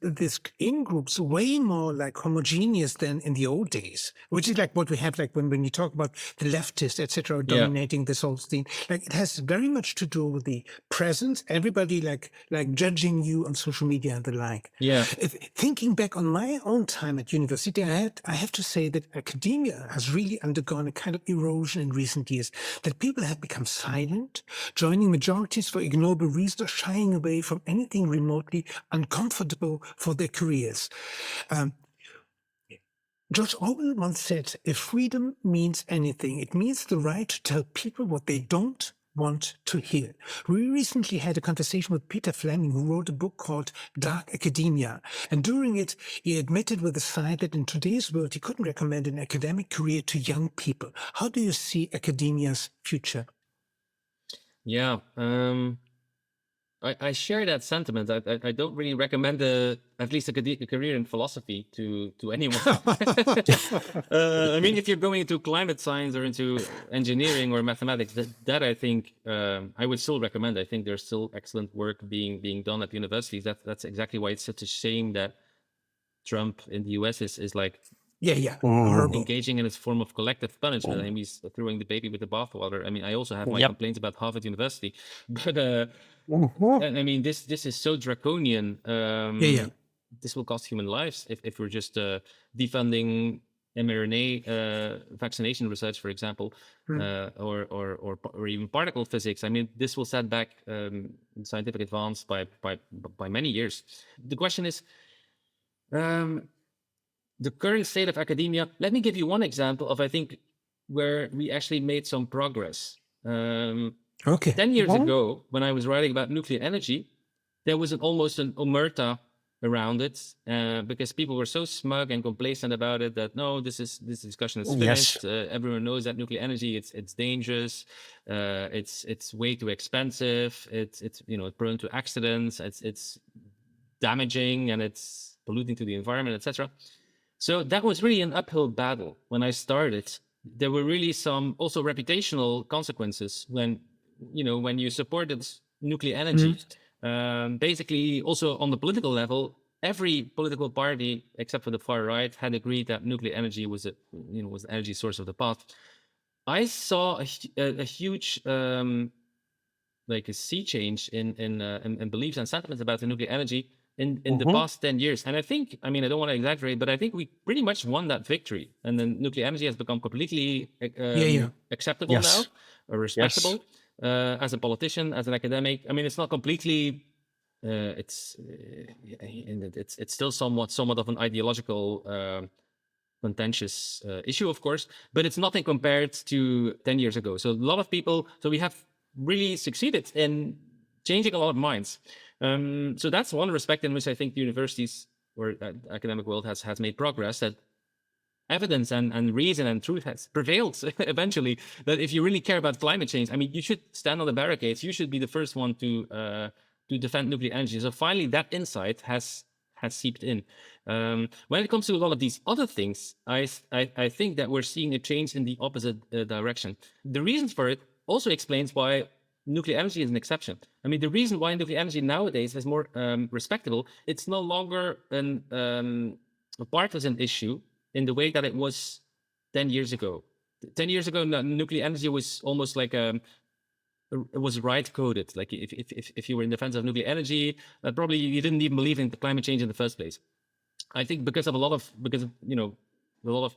in groups way more like homogeneous than in the old days, which is like what we have like when you talk about the leftists, etc., Yeah. dominating this whole scene. Like it has very much to do with the presence, everybody like judging you on social media and the like. Yeah. Thinking back on my own time at university, I have to say that academia has really undergone a kind of erosion in recent years, that people have become silent, joining majorities for ignoble reasons, or shying away from anything remotely uncomfortable for their careers. George Orwell once said, if freedom means anything, it means the right to tell people what they don't want to hear. We recently had a conversation with Peter Fleming, who wrote a book called Dark Academia. And during it, he admitted with a sigh that in today's world, he couldn't recommend an academic career to young people. How do you see academia's future? Yeah. I share that sentiment. I don't really recommend at least a career in philosophy to anyone. I mean, if you're going into climate science or into engineering or mathematics, that I think I would still recommend. I think there's still excellent work being done at universities. That's exactly why it's such a shame that Trump in the US is like horrible. engaging in this form of collective punishment. I mean, he's throwing the baby with the bathwater. I mean, I also have my complaints about Harvard University, but I mean, this is so draconian. This will cost human lives if we're just defunding mRNA vaccination research, for example, or even particle physics. I mean, this will set back scientific advance by many years. The question is, the current state of academia. Let me give you one example of, I think, where we actually made some progress. 10 years ago, when I was writing about nuclear energy, there was almost an omerta around it, because people were so smug and complacent about it that no, this discussion is finished. Everyone knows that nuclear energy, it's dangerous, it's way too expensive, it's prone to accidents, it's damaging, and it's polluting to the environment, etc. So that was really an uphill battle when I started. There were really some also reputational consequences when you supported nuclear energy. Basically, also on the political level, every political party except for the far right had agreed that nuclear energy was was the energy source of the past. I saw a huge like a sea change in beliefs and sentiments about the nuclear energy in the past 10 years. And I think, I mean, I don't want to exaggerate, but I think we pretty much won that victory. And then nuclear energy has become completely acceptable now, or respectable, as a politician, as an academic. I mean, it's not completely, it's still somewhat of an ideological, contentious issue, of course, but it's nothing compared to 10 years ago. So a lot of people, so we have really succeeded in changing a lot of minds. So that's one respect in which I think the universities or academic world has made progress, that evidence and reason and truth has prevailed eventually, that if you really care about climate change, I mean, you should stand on the barricades. You should be the first one to defend nuclear energy. So finally, that insight has seeped in. When it comes to a lot of these other things, I think that we're seeing a change in the opposite direction. The reasons for it also explains why nuclear energy is an exception. I mean, the reason why nuclear energy nowadays is more respectable, it's no longer a partisan issue in the way that it was 10 years ago. 10 years ago, nuclear energy was almost like it was right coded. Like if you were in defense of nuclear energy, probably you didn't even believe in climate change in the first place. I think because of a lot of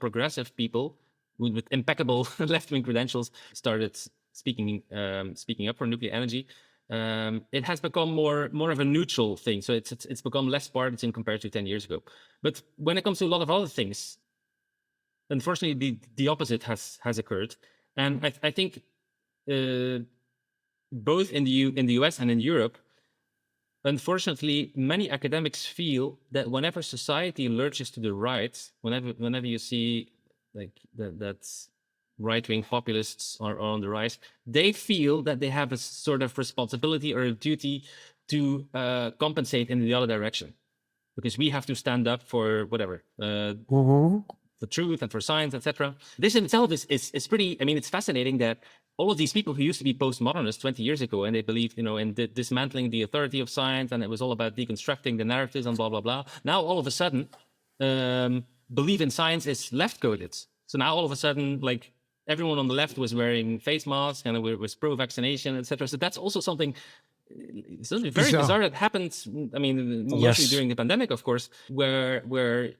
progressive people with impeccable left-wing credentials started speaking up for nuclear energy, it has become more of a neutral thing. So it's become less partisan compared to 10 years ago. But when it comes to a lot of other things, unfortunately, the opposite has occurred. And I think both in the US and in Europe, unfortunately, many academics feel that whenever society lurches to the right, whenever you see like that's right-wing populists are on the rise, they feel that they have a sort of responsibility or a duty to compensate in the other direction, because we have to stand up for whatever truth and for science, etc. This in itself is pretty. I mean, it's fascinating that all of these people who used to be postmodernists 20 years ago, and they believed, in dismantling the authority of science, and it was all about deconstructing the narratives and blah blah blah. Now all of a sudden, belief in science is left-coded. So now all of a sudden, like, everyone on the left was wearing face masks and was pro-vaccination, etc. So that's also something. It's very bizarre that happened. I mean, mostly during the pandemic, of course, where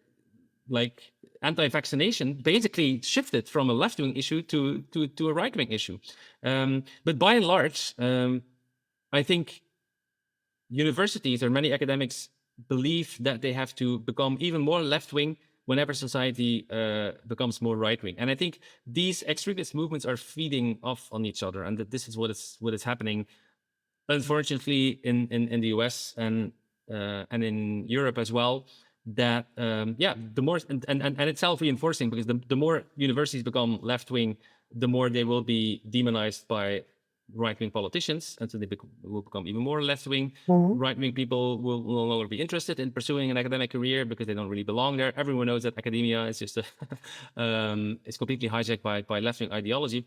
like anti-vaccination basically shifted from a left-wing issue to a right-wing issue. But by and large, I think universities or many academics believe that they have to become even more left-wing whenever society becomes more right-wing. And I think these extremist movements are feeding off on each other, and that this is what is happening, unfortunately, in the US and in Europe as well. That the more and it's self-reinforcing, because the more universities become left-wing, the more they will be demonized by right-wing politicians, and so they will become even more left-wing. Right-wing people will no longer be interested in pursuing an academic career because they don't really belong there. Everyone knows that academia is just it's completely hijacked by left-wing ideology.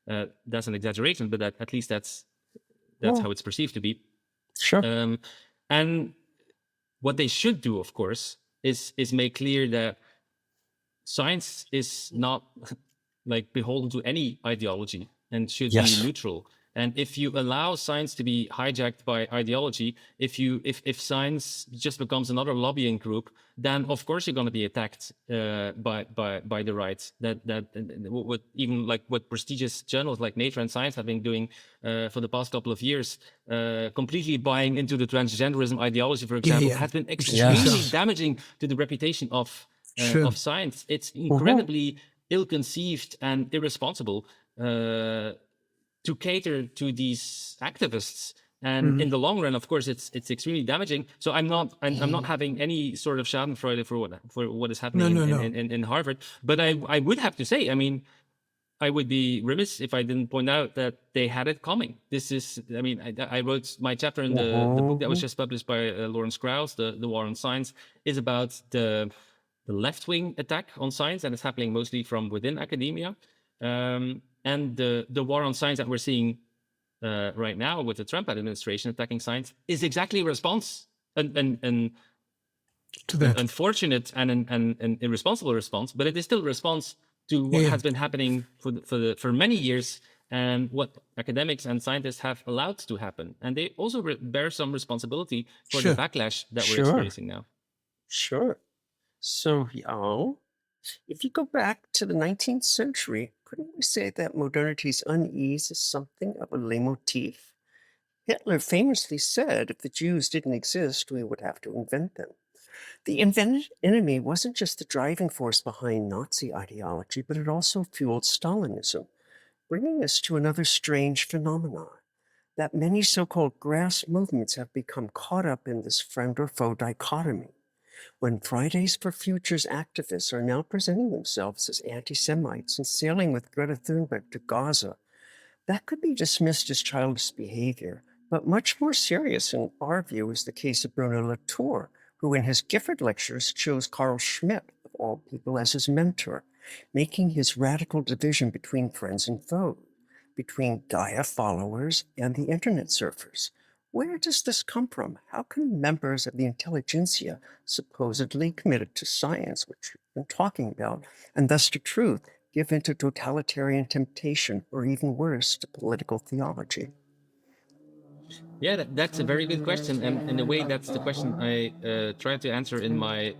That's an exaggeration, but at least that's how it's perceived to be. Sure. And what they should do, of course, is make clear that science is not like beholden to any ideology and should be neutral. And if you allow science to be hijacked by ideology, if science just becomes another lobbying group, then of course you're going to be attacked by the right. What even like what prestigious journals like Nature and Science have been doing for the past couple of years, completely buying into the transgenderism ideology, for example, has been extremely damaging to the reputation of science. It's incredibly ill-conceived and irresponsible to cater to these activists, and in the long run, of course, it's extremely damaging. So I'm not having any sort of Schadenfreude for what is happening in Harvard, but I would have to say, I mean, I would be remiss if I didn't point out that they had it coming. This is, I mean, I wrote my chapter in the book that was just published by Lawrence Krauss, the War on Science, is about the left-wing attack on science, and it's happening mostly from within academia. And the war on science that we're seeing right now with the Trump administration attacking science is exactly a response, and to that. Unfortunate and an irresponsible response, but it is still a response to what has been happening for many years, and what academics and scientists have allowed to happen. And they also bear some responsibility for the backlash that we're experiencing now. Sure. So, if you go back to the 19th century, couldn't we say that modernity's unease is something of a leitmotif? Hitler famously said if the Jews didn't exist, we would have to invent them. The invented enemy wasn't just the driving force behind Nazi ideology, but it also fueled Stalinism, bringing us to another strange phenomenon, that many so-called grass movements have become caught up in this friend or foe dichotomy. When Fridays for Futures activists are now presenting themselves as anti-Semites and sailing with Greta Thunberg to Gaza, that could be dismissed as childish behavior, but much more serious in our view is the case of Bruno Latour, who in his Gifford lectures chose Carl Schmitt, of all people, as his mentor, making his radical division between friends and foes, between Gaia followers and the internet surfers. Where does this come from? How can members of the intelligentsia, supposedly committed to science, which we've been talking about, and thus to truth, give into totalitarian temptation, or even worse, to political theology? Yeah, that's a very good question. And in a way, that's the question I tried to answer in my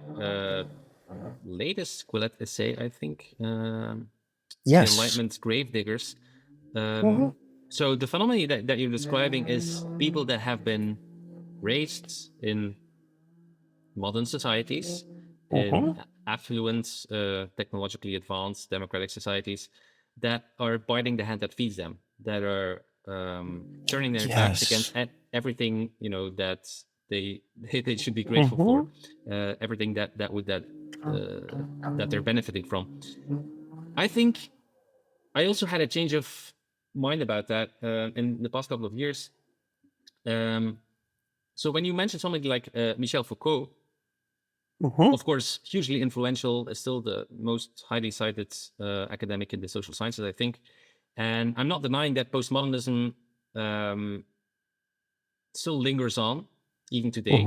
latest Quillette essay, I think. The Enlightenment Gravediggers. So the phenomenon that you're describing is people that have been raised in modern societies, in affluent, technologically advanced, democratic societies, that are biting the hand that feeds them, that are turning their backs against everything, that they should be grateful for, everything that they're benefiting from. I think I also had a change of mind about that in the past couple of years. So when you mentioned something like Michel Foucault, of course, hugely influential, is still the most highly cited academic in the social sciences, I think. And I'm not denying that postmodernism still lingers on, even today,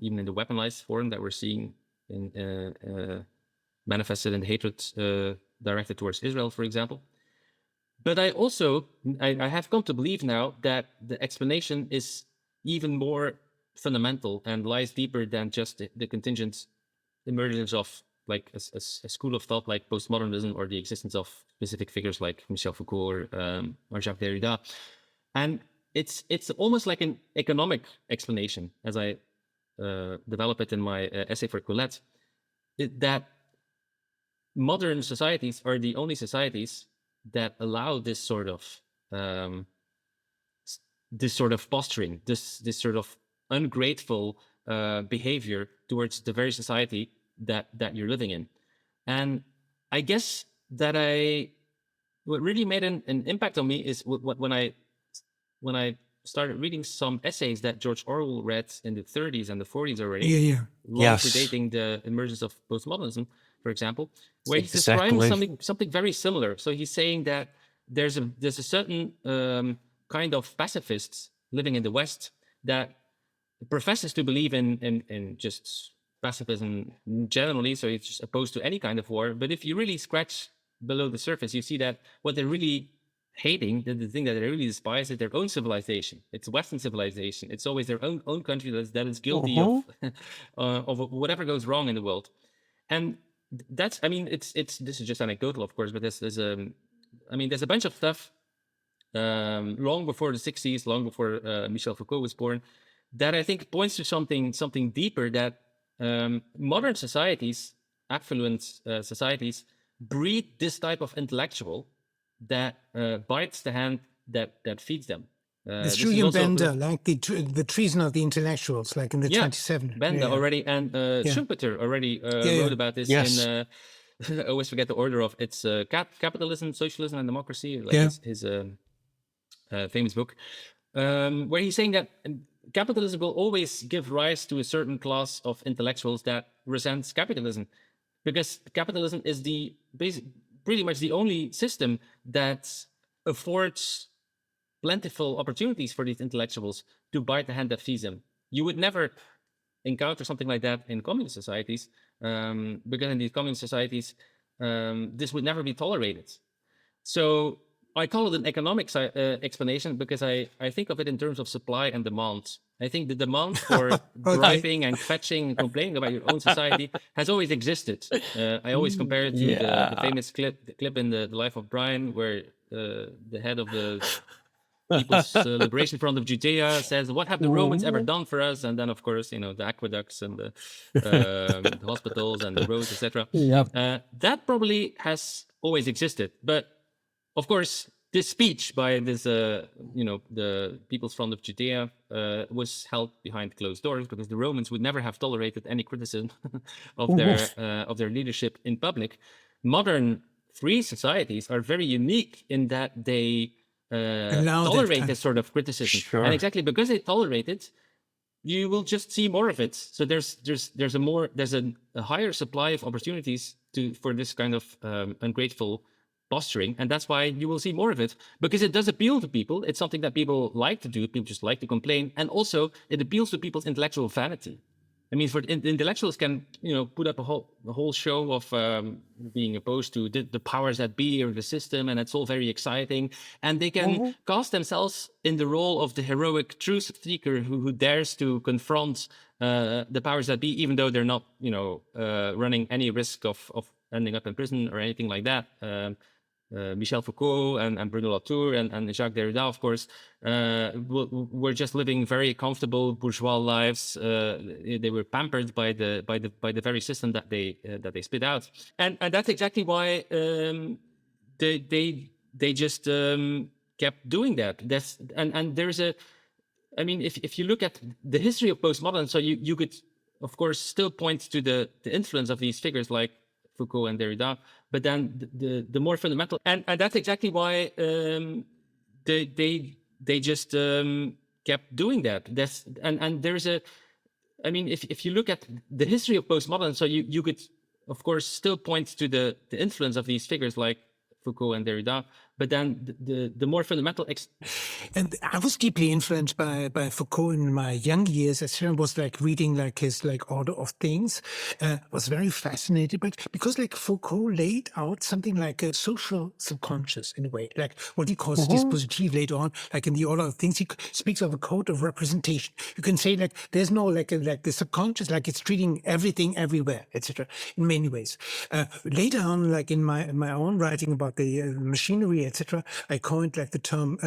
even in the weaponized form that we're seeing in manifested in the hatred directed towards Israel, for example. But I also, I have come to believe now that the explanation is even more fundamental and lies deeper than just the contingent emergence of like a school of thought like postmodernism, or the existence of specific figures like Michel Foucault or Jacques Derrida. And it's almost like an economic explanation, as I develop it in my essay for Colette, that modern societies are the only societies that allow this sort of posturing, this sort of ungrateful behavior towards the very society that you're living in. And I guess that what really made an impact on me is when I started reading some essays that George Orwell read in the 30s and the 40s already, long predating the emergence of postmodernism, for example, where he's describing something very similar. So he's saying that there's a certain kind of pacifists living in the West that professes to believe in just pacifism generally, so it's just opposed to any kind of war. But if you really scratch below the surface, you see that what they're really hating, the thing that they really despise, is their own civilization. It's Western civilization. It's always their own country that is guilty of whatever goes wrong in the world. And that's, I mean, this is just anecdotal, of course, but there's a bunch of stuff long before the 60s, long before Michel Foucault was born, that I think points to something deeper, that modern societies, affluent societies, breed this type of intellectual that bites the hand that feeds them. It's Julian Bender, like the treason of the intellectuals, like in the 27. Bender already, and Schumpeter already wrote about this in, I always forget the order of, it's Capitalism, Socialism, and Democracy, like his famous book, where he's saying that capitalism will always give rise to a certain class of intellectuals that resents capitalism, because capitalism is pretty much the only system that affords plentiful opportunities for these intellectuals to bite the hand that feeds them. You would never encounter something like that in communist societies, because in these communist societies, this would never be tolerated. So I call it an economic explanation, because I think of it in terms of supply and demand. I think the demand for griping and fetching and complaining about your own society has always existed. I always compare it to the famous clip in the Life of Brian, where the head of the People's Liberation Front of Judea says, "What have the Romans ever done for us?" And then, of course, the aqueducts and the hospitals and the roads, etc. That probably has always existed, but of course, this speech by this, the People's Front of Judea was held behind closed doors, because the Romans would never have tolerated any criticism of their leadership in public. Modern free societies are very unique in that they tolerate this sort of criticism, and exactly because they tolerate it, you will just see more of it. So there's a higher supply of opportunities for this kind of ungrateful posturing, and that's why you will see more of it, because it does appeal to people. It's something that people like to do. People just like to complain, and also it appeals to people's intellectual vanity. I mean, intellectuals can put up a whole show of being opposed to the powers that be or the system, and it's all very exciting. And they can cast themselves in the role of the heroic truth seeker who dares to confront the powers that be, even though they're not running any risk of ending up in prison or anything like that. Michel Foucault and Bruno Latour and Jacques Derrida, of course, were just living very comfortable bourgeois lives. They were pampered by the very system that they spit out, and that's exactly why they just kept doing that. And there's I mean, if you look at the history of postmodern, so you could, of course, still point to the influence of these figures like Foucault and Derrida, but then the more fundamental, and that's exactly why they just kept doing that. And there's I mean, if you look at the history of postmodern, so you could, of course, still point to the influence of these figures like Foucault and Derrida, but then the more fundamental And I was deeply influenced by Foucault in my young years. I was like reading like his like Order of Things, was very fascinated by it because like Foucault laid out something like a social subconscious in a way, like what he calls dispositif later on, like in the Order of Things, he speaks of a code of representation. You can say like there's no like the subconscious, like it's treating everything everywhere, etc. in many ways. Later on, like in my own writing about the machinery, etc., I coined like the term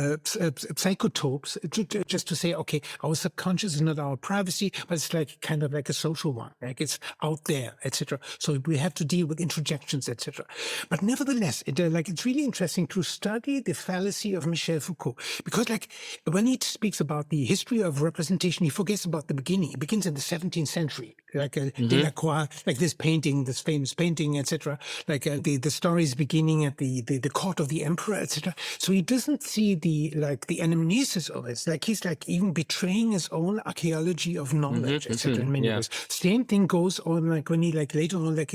psychotopes, just to say, okay, our subconscious is not our privacy, but it's like kind of like a social one, like it's out there, etc. So we have to deal with interjections, etc. But nevertheless, it's really interesting to study the fallacy of Michel Foucault, because like when he speaks about the history of representation, he forgets about the beginning. It begins in the 17th century, like Delacroix, like this painting, this famous painting, etc. Like the stories beginning at the court of the emperor, etc. So he doesn't see the anamnesis of it. Like he's like even betraying his own archaeology of knowledge, etc. in many ways. Same thing goes on like when he like later on like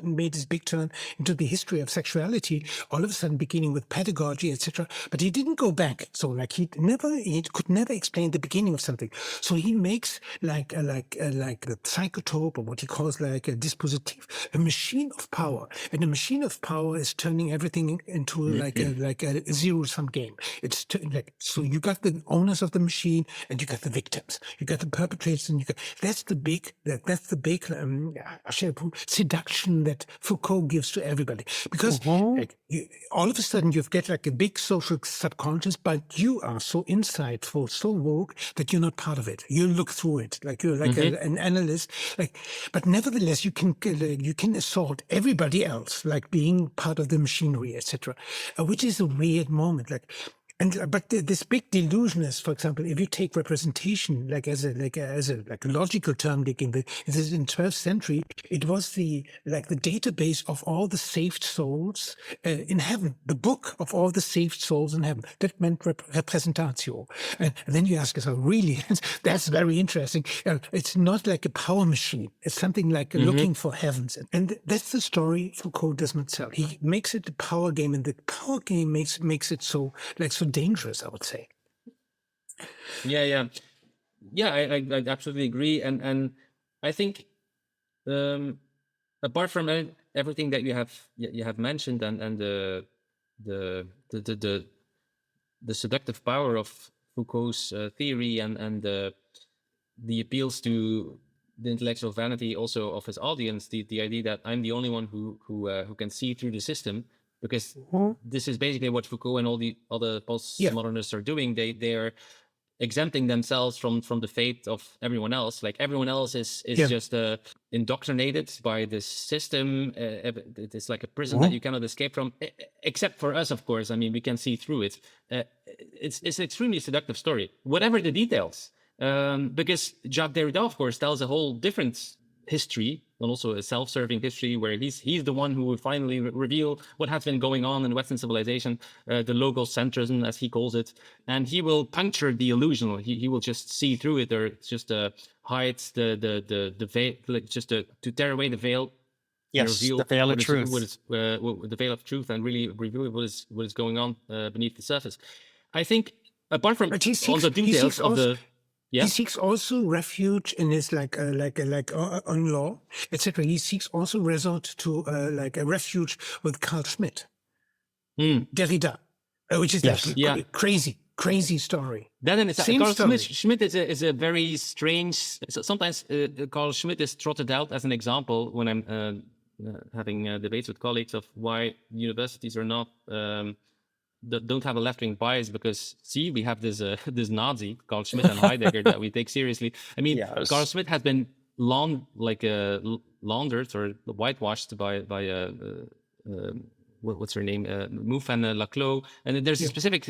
made his big turn into the history of sexuality, all of a sudden beginning with pedagogy, etc. But he didn't go back. So like he could never explain the beginning of something. So he makes like the psychotope, or what he calls like a dispositif, a machine of power. And a machine of power is turning everything into like a zero-sum game. It's like, so you got the owners of the machine and you got the victims, you got the perpetrators, and that's the big seduction that Foucault gives to everybody, because like, all of a sudden you get like a big social subconscious, but you are so insightful, so woke that you're not part of it. You look through it, like you're like an analyst, like, but nevertheless you can assault everybody else, like being part of the machinery, etc., which is a weird moment, like. But this big delusion is, for example, if you take representation like as a logical term, like in the 12th century, it was the database of all the saved souls in heaven, the book of all the saved souls in heaven. That meant representatio. And then you ask yourself, really, that's very interesting. It's not like a power machine. It's something like looking for heavens. And that's the story Foucault does not sell. He makes it a power game, and the power game makes it so dangerous, I would say. Yeah. I absolutely agree, and I think apart from everything that you have mentioned, and the seductive power of Foucault's theory, and the appeals to the intellectual vanity also of his audience, the idea that I'm the only one who can see through the system. Because this is basically what Foucault and all the other postmodernists are doing. They are exempting themselves from the fate of everyone else. Like everyone else is just indoctrinated by this system. It's like a prison that you cannot escape from, except for us, of course. I mean, we can see through it. It's an extremely seductive story, whatever the details. Because Jacques Derrida, of course, tells a whole different history, and also a self-serving history, where he's the one who will finally reveal what has been going on in Western civilization, the logocentrism, as he calls it, and he will puncture the illusion. He will just see through it, or just hide the veil, like just to tear away the veil. Yes, the veil of truth. The veil of truth, and really reveal what is going on beneath the surface. I think, apart from all the details of the. Yeah. He seeks also refuge in his on law, etc. He seeks also resort to like a refuge with Carl Schmitt, Derrida, which is crazy story. Then in Carl Schmitt is a very strange. Sometimes Carl Schmitt is trotted out as an example when I'm having debates with colleagues of why universities are not. Don't have a left-wing bias, because we have this Nazi Carl Schmitt and Heidegger that we take seriously. I mean, Carl Schmitt has been laundered or whitewashed by what's her name, Mouffe and Laclos, and there's a specific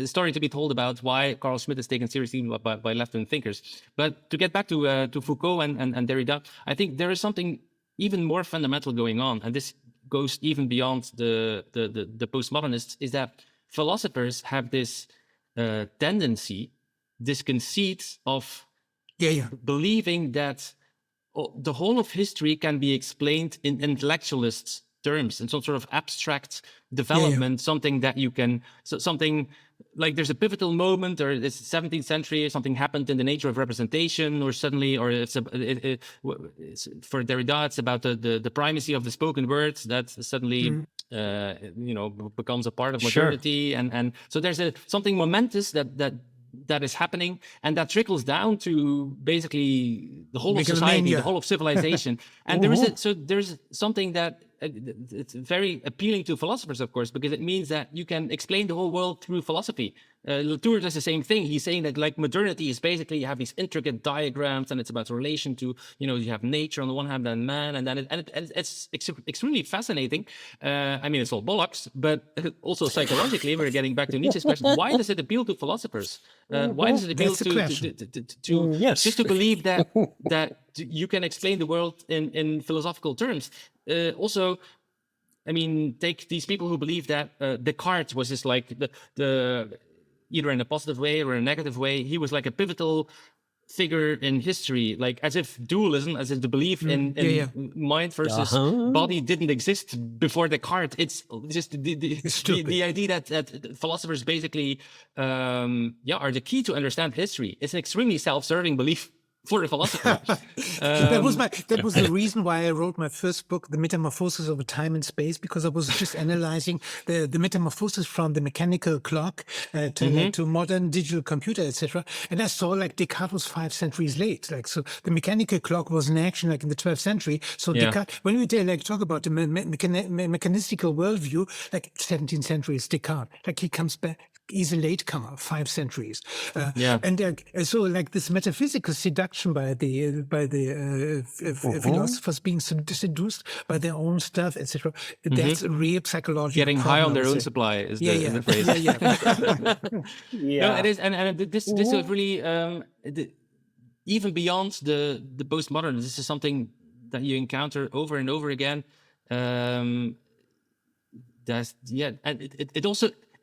story to be told about why Carl Schmitt is taken seriously by left-wing thinkers. But to get back to Foucault and Derrida, I think there is something even more fundamental going on, and this goes even beyond the postmodernists, is that philosophers have this tendency, this conceit of believing that the whole of history can be explained in intellectualist terms, in some sort of abstract development, something that you can, something like there's a pivotal moment, or it's 17th century, something happened in the nature of representation, or suddenly, or it's for Derrida, it's about the primacy of the spoken words that suddenly, becomes a part of modernity, and so there's something momentous that is happening, and that trickles down to basically the whole of society, the whole of civilization. And there's something that it's very appealing to philosophers, of course, because it means that you can explain the whole world through philosophy. Latour does the same thing. He's saying that like modernity is basically you have these intricate diagrams, and it's about relation to, you have nature on the one hand and man, and then it's extremely fascinating. I mean, it's all bollocks, but also psychologically, we're getting back to Nietzsche's question: why does it appeal to philosophers? Why does it appeal to just to believe that you can explain the world in philosophical terms? Also, I mean, take these people who believe that Descartes was just like the either in a positive way or in a negative way, he was like a pivotal figure in history, like as if dualism, as if the belief in mind versus body didn't exist before Descartes. It's just the idea that philosophers basically are the key to understand history. It's an extremely self-serving belief for a philosopher. That was the reason why I wrote my first book, The Metamorphosis of Time and Space, because I was just analyzing the metamorphosis from the mechanical clock to modern digital computer, etc. And I saw like Descartes was 5 centuries late. Like, so the mechanical clock was in action like in the 12th century. So Descartes, when we talk about the mechanistical worldview, like 17th century is Descartes. Like he comes back. He's a latecomer, 5 centuries, and so like this metaphysical seduction by the philosophers being seduced by their own stuff, etc. That's a real psychological getting problem, high on their own supply is the phrase. No, it is, and this is really even beyond the postmodern. This is something that you encounter over and over again. And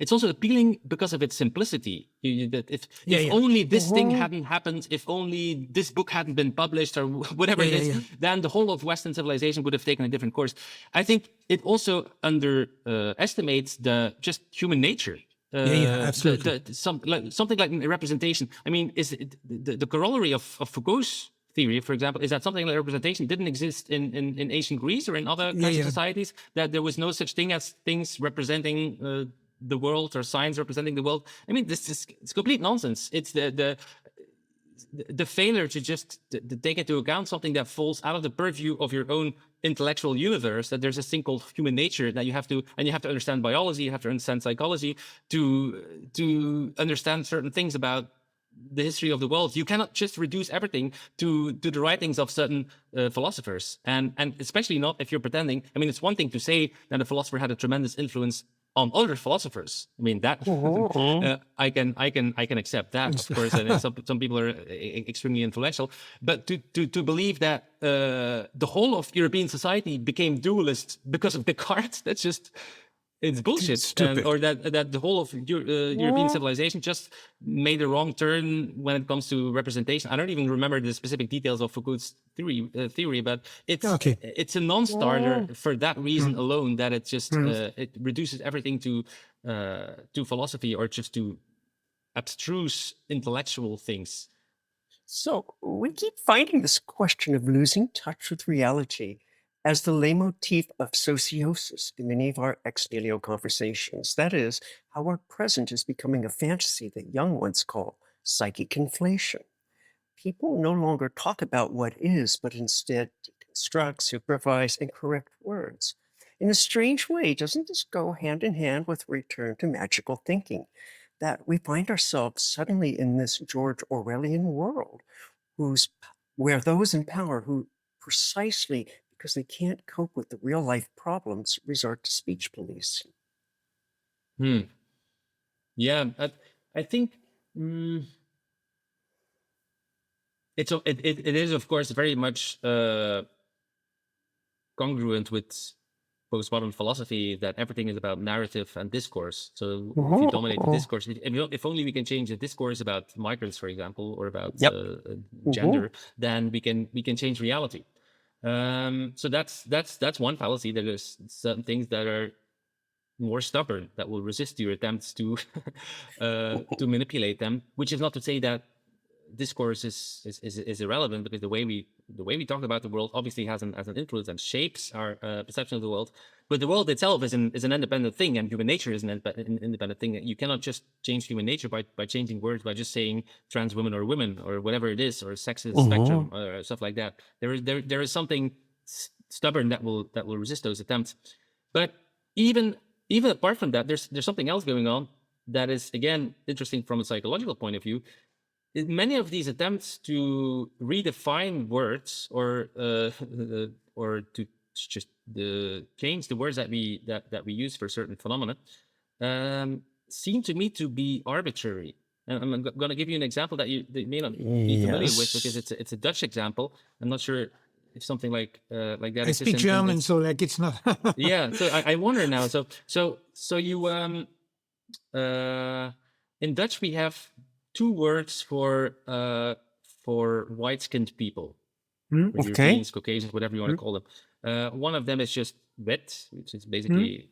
it's also appealing because of its simplicity. If only this thing hadn't happened, if only this book hadn't been published, or whatever it is, then the whole of Western civilization would have taken a different course. I think it also underestimates the just human nature. Absolutely. Something like representation. I mean, is the corollary of Foucault's theory, for example, is that something like representation didn't exist in ancient Greece or in other kinds of societies, that there was no such thing as things representing the world or signs representing the world. I mean, it's complete nonsense. It's the failure to just to take into account something that falls out of the purview of your own intellectual universe, that there's a thing called human nature that you have to understand biology, you have to understand psychology to understand certain things about the history of the world. You cannot just reduce everything to the writings of certain philosophers, and especially not if you're pretending. I mean, it's one thing to say that a philosopher had a tremendous influence on other philosophers. I mean, that I can accept that, of course. And some people are extremely influential, but to believe that the whole of European society became dualist because of Descartes, that's just, it's bullshit. Or that the whole of European civilization just made a wrong turn when it comes to representation. I don't even remember the specific details of Foucault's theory, but it's a non-starter for that reason alone, that it just it reduces everything to philosophy, or just to abstruse intellectual things. So we keep finding this question of losing touch with reality as the leitmotif of sociosis in many of our ex nihilo conversations. That is, how our present is becoming a fantasy that young ones call psychic inflation. People no longer talk about what is, but instead deconstruct, supervise, and correct words. In a strange way, doesn't this go hand in hand with return to magical thinking? That we find ourselves suddenly in this George Orwellian world where those in power who precisely because they can't cope with the real life problems resort to speech police. Yeah, I think it is, of course, very much congruent with postmodern philosophy that everything is about narrative and discourse. So if you dominate the discourse, if only we can change the discourse about migrants, for example, or about gender, then we can change reality. So that's one fallacy. That there's certain things that are more stubborn, that will resist your attempts to manipulate them. Which is not to say that discourse is irrelevant, because the way we talk about the world obviously has an influence and shapes our perception of the world. But the world itself is an independent thing, and human nature is an independent thing. You cannot just change human nature by changing words, by just saying trans women or women or whatever it is, or sexist spectrum or stuff like that. There is something stubborn that will resist those attempts. But even apart from that, there's something else going on that is, again, interesting from a psychological point of view. Many of these attempts to redefine words or to just change the words that we use for certain phenomena seem to me to be arbitrary. And I'm going to give you an example that you may not be familiar with, because it's a Dutch example. I'm not sure if something like that. I speak German, so like it's not. Yeah. So I wonder now. So you in Dutch we have two words for white-skinned people, Europeans, Caucasians, whatever you want to call them. One of them is just wit, which is basically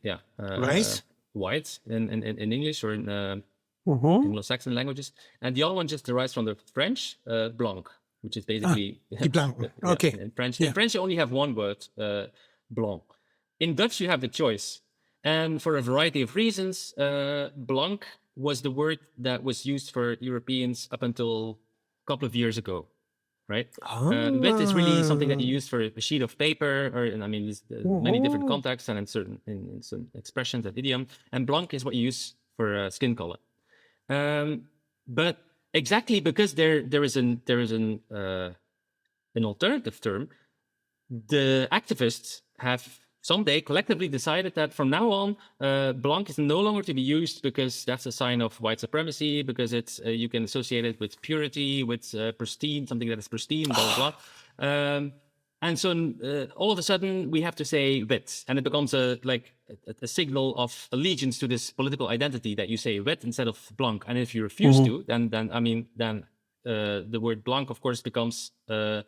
white in English or in Anglo-Saxon languages, and the other one just derives from the French blanc, which is basically blanc. Okay. In French, you only have one word, blanc. In Dutch, you have the choice, and for a variety of reasons, blanc was the word that was used for Europeans up until a couple of years ago, right? Wit is really something that you use for a sheet of paper, or there's many different contexts and in certain expressions and idiom. And blanc is what you use for skin color. But exactly because there is an alternative term, the activists have someday collectively decided that from now on, blanc is no longer to be used because that's a sign of white supremacy, because it's you can associate it with purity, with pristine, something that is pristine, blah, blah, blah. And so all of a sudden we have to say wit, and it becomes a signal of allegiance to this political identity that you say wit instead of blanc. And if you refuse to, then the word blanc, of course, becomes a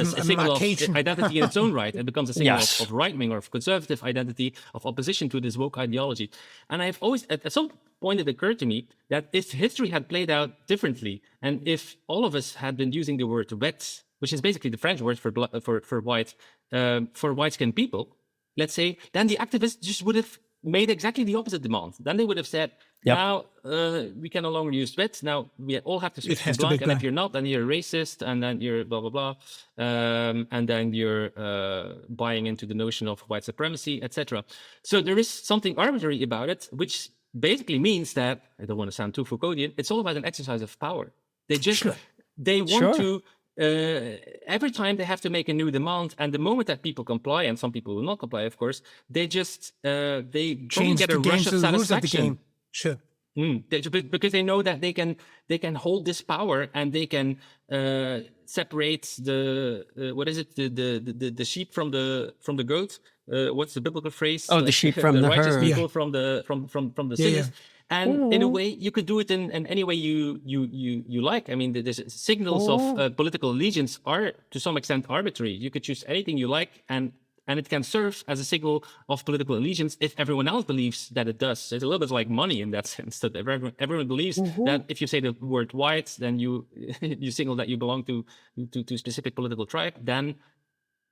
signal of identity in its own right. It becomes a signal of right-wing or of conservative identity, of opposition to this woke ideology. And I've always, at some point, it occurred to me that if history had played out differently, and if all of us had been using the word wet, which is basically the French word for white-skinned people, let's say, then the activists just would have made exactly the opposite demand. Then they would have said, now we can no longer use wet. Now we all have to switch to blanc, and if you're not, then you're racist, and then you're blah, blah, blah. And then you're buying into the notion of white supremacy, etc. So there is something arbitrary about it, which basically means that, I don't want to sound too Foucauldian, it's all about an exercise of power. They just, they want to, every time they have to make a new demand, and the moment that people comply, and some people will not comply, of course, they just they change get a rush of satisfaction. Sure. Because they know that they can hold this power, and they can separate the the sheep from the goat. What's the biblical phrase? Oh, the sheep from the righteous herd. people from the sinners. And in a way, you could do it in any way you like. I mean, the signals of political allegiance are to some extent arbitrary. You could choose anything you like, and it can serve as a signal of political allegiance if everyone else believes that it does. It's a little bit like money in that sense, that everyone believes that if you say the word white, then you signal that you belong to a specific political tribe. Then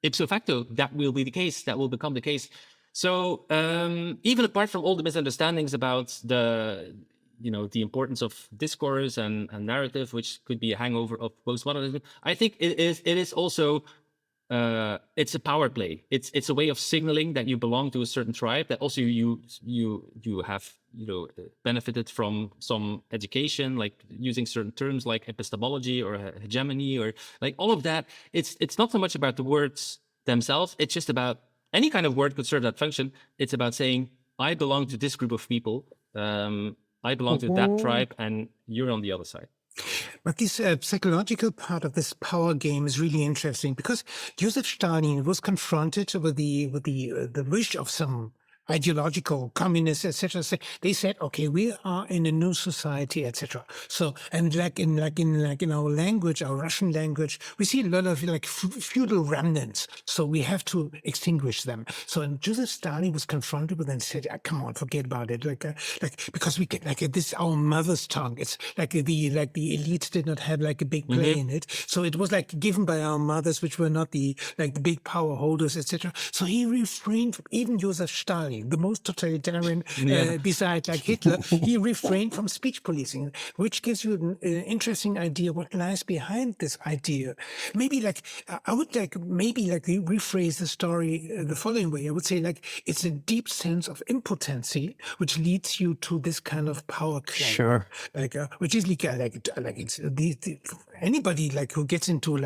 ipso facto, that will be the case. That will become the case. So even apart from all the misunderstandings about the importance of discourse and narrative, which could be a hangover of postmodernism, I think it is also it's a power play. It's a way of signaling that you belong to a certain tribe, that also you have benefited from some education, like using certain terms like epistemology or hegemony or like all of that. It's not so much about the words themselves. It's just about any kind of word could serve that function. It's about saying, I belong to this group of people. I belong to that tribe, and you're on the other side. But this psychological part of this power game is really interesting because Joseph Stalin was confronted with the wish of some ideological communists, etc. They said, okay, we are in a new society, etc. So, and like in our language, our Russian language, we see a lot of like feudal remnants. So we have to extinguish them. So, and Joseph Stalin was confronted with and said, come on, forget about it. Like because we get this is our mother's tongue. It's like the elites did not have like a big play in it. So it was like given by our mothers, which were not the big power holders, etc. So he refrained from, even Joseph Stalin, the most totalitarian beside like Hitler, he refrained from speech policing, which gives you an interesting idea what lies behind this idea. Maybe I would rephrase the story the following way. I would say it's a deep sense of impotency which leads you to this kind of power claim. Sure. Which is it's anybody who gets into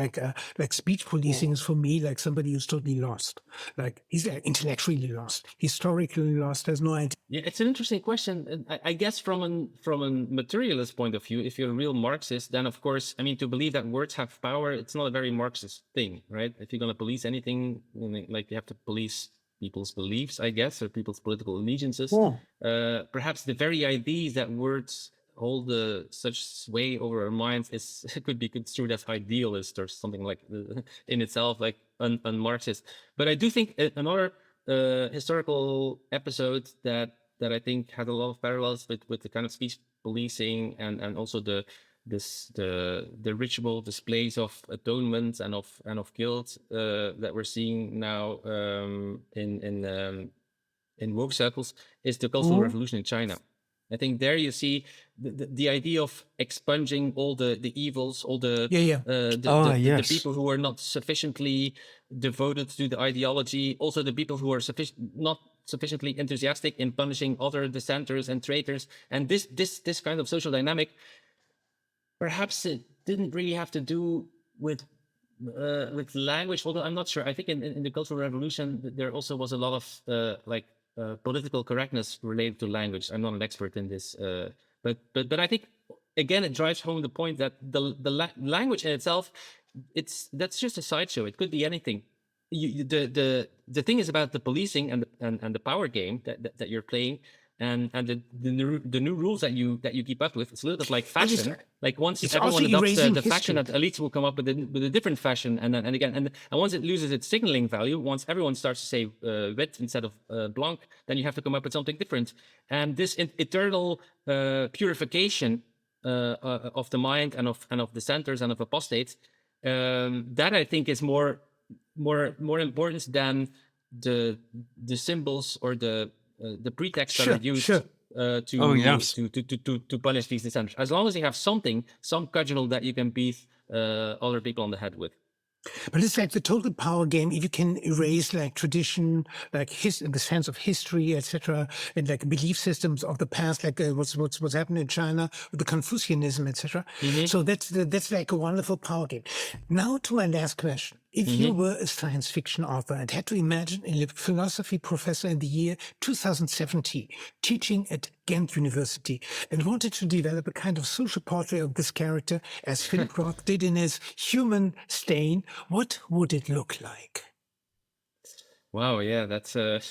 speech policing is for me like somebody who's totally lost. Like he's intellectually lost, historically lost, has no idea. Yeah, it's an interesting question. And I guess from a materialist point of view, if you're a real Marxist, then of course, I mean, to believe that words have power, it's not a very Marxist thing, right? If you're going to police anything, like you have to police people's beliefs, I guess, or people's political allegiances. Yeah. Perhaps the very ideas that words hold such sway over our minds could be construed as idealist or something like in itself, like un-Marxist. But I do think another historical episode that I think had a lot of parallels with the kind of speech policing and also the ritual displays of atonement and of guilt that we're seeing now in woke circles is the Cultural Revolution in China. I think there you see the idea of expunging all the evils, all the people who are not sufficiently devoted to the ideology, also the people who are not sufficiently enthusiastic in punishing other dissenters and traitors. And this kind of social dynamic, perhaps it didn't really have to do with language, although I'm not sure. I think in the Cultural Revolution there also was a lot of political correctness related to language. I'm not an expert in this, but I think again it drives home the point that the language in itself, that's just a sideshow. It could be anything. The thing is about the policing and the power game that you're playing. And the new rules that you keep up with, it's a little bit like fashion. Like once everyone adopts the fashion, that elites will come up with a different fashion, and once it loses its signaling value, once everyone starts to say wit instead of blanc, then you have to come up with something different. And this eternal purification of the mind and of dissenters and of apostates, that I think is more important than the symbols or the pretext that are used to punish these dissenters. As long as you have some cudgel that you can beat other people on the head with. But it's like the total power game. If you can erase like tradition, like the sense of history, etc., and like belief systems of the past, like what's happened in China with the Confucianism, etc. So that's like a wonderful power game. Now to my last question: if you were a science fiction author and had to imagine a philosophy professor in the year 2070 teaching at Ghent University and wanted to develop a kind of social portrait of this character, as Philip Roth did in his Human Stain, what would it look like? Wow, yeah, that's I'm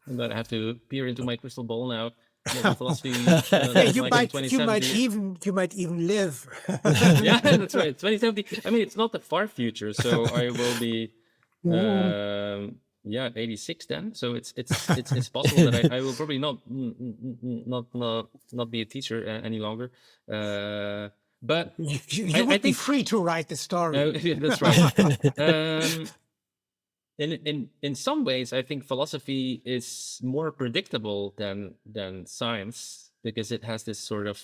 gonna have to peer into my crystal ball now. Philosophy, you might even live. Yeah, that's right. 2070. I mean, it's not the far future, so I will be 86 then. So it's possible that I will probably not be a teacher any longer. But you would be free to write the story. Yeah, that's right. In some ways, I think philosophy is more predictable than science, because it has this sort of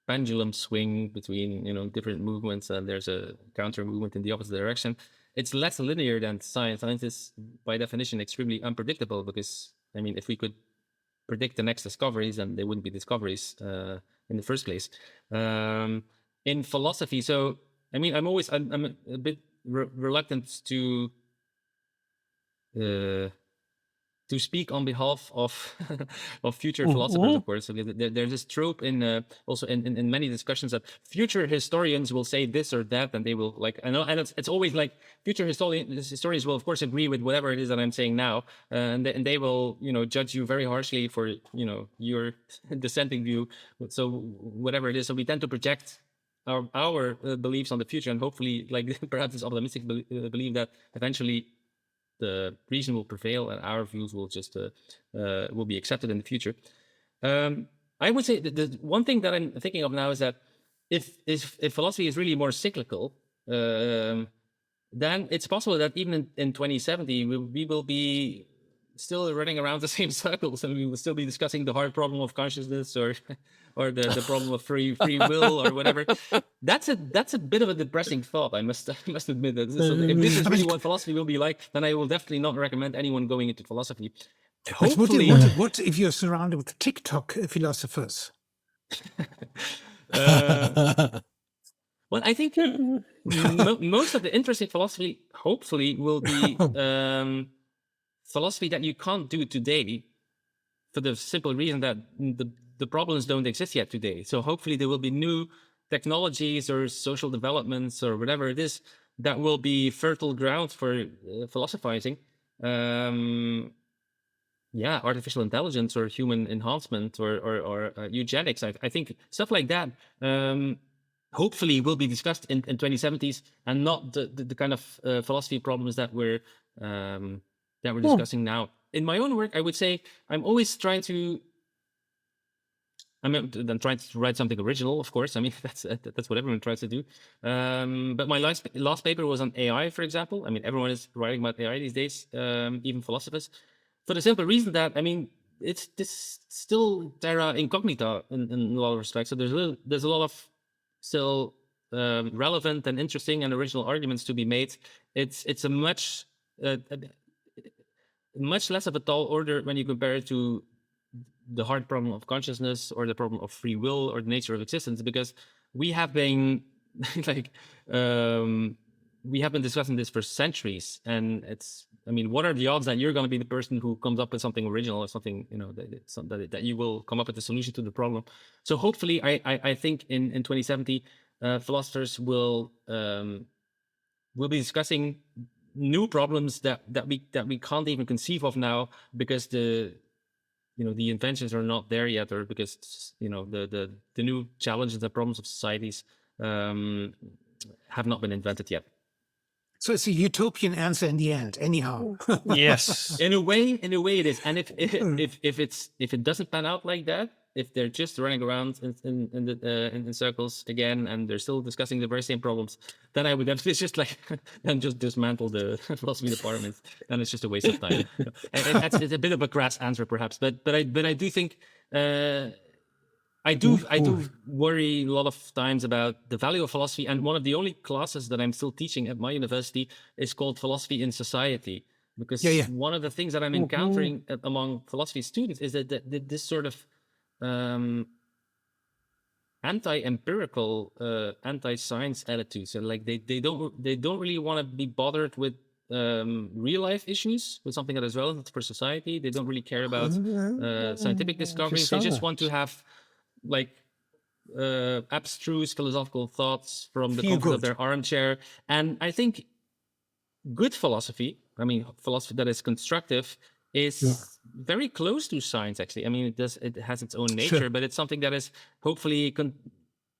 pendulum swing between different movements, and there's a counter movement in the opposite direction. It's less linear than science. Science is by definition extremely unpredictable, because I mean, if we could predict the next discoveries, then they wouldn't be discoveries in the first place. In philosophy, so I mean, I'm a bit reluctant to to speak on behalf of of future philosophers, of course. So there's this trope in also in many discussions that future historians will say this or that, and they will like, I know, and it's always like future historians will of course agree with whatever it is that I'm saying now, and they will judge you very harshly for your dissenting view. So whatever it is, so we tend to project our beliefs on the future, and hopefully, like perhaps this optimistic belief that eventually the reason will prevail and our views will just will be accepted in the future. I would say that the one thing that I'm thinking of now is that if philosophy is really more cyclical, then it's possible that even in 2070 we will be still running around the same circles, and we will still be discussing the hard problem of consciousness or the problem of free will or whatever. That's a bit of a depressing thought. I must admit that. So if this is really what philosophy will be like, then I will definitely not recommend anyone going into philosophy. Hopefully, what if you're surrounded with TikTok philosophers? Well, I think most of the interesting philosophy, hopefully, will be philosophy that you can't do today, for the simple reason that the problems don't exist yet today. So hopefully there will be new technologies or social developments or whatever it is that will be fertile ground for philosophizing. Artificial intelligence or human enhancement or eugenics. I think stuff like that hopefully will be discussed in 2070s, and not the kind of philosophy problems that we're discussing now. In my own work, I would say I'm always trying to write something original, of course. I mean, that's what everyone tries to do. But my last paper was on AI, for example. I mean, everyone is writing about AI these days, even philosophers, for the simple reason that, I mean, it's still terra incognita in a lot of respects. So there's a lot of still relevant and interesting and original arguments to be made. It's a much less of a tall order when you compare it to the hard problem of consciousness or the problem of free will or the nature of existence, because we have been we have been discussing this for centuries, and what are the odds that you're going to be the person who comes up with something original or something that you will come up with a solution to the problem? So hopefully, I think in 2070 philosophers will be discussing new problems that we can't even conceive of now, because the inventions are not there yet, or because the new challenges and problems of societies have not been invented yet. So it's a utopian answer in the end, anyhow. Yes. In a way it is. And if it doesn't pan out like that, if they're just running around in circles again, and they're still discussing the very same problems, then I would it's just like then just dismantle the philosophy department, and it's just a waste of time. And it's a bit of a crass answer, perhaps, but I do think I do worry a lot of times about the value of philosophy. And one of the only classes that I'm still teaching at my university is called Philosophy in Society, because one of the things that I'm encountering among philosophy students is that this sort of anti-empirical, anti-science attitude. So like they don't really want to be bothered with real life issues, with something that is relevant for society. They don't really care about scientific discoveries. They just want to have like abstruse philosophical thoughts from the comfort of their armchair. And I think good philosophy, philosophy that is constructive, is very close to science, actually. I mean, it has its own nature, but it's something that is hopefully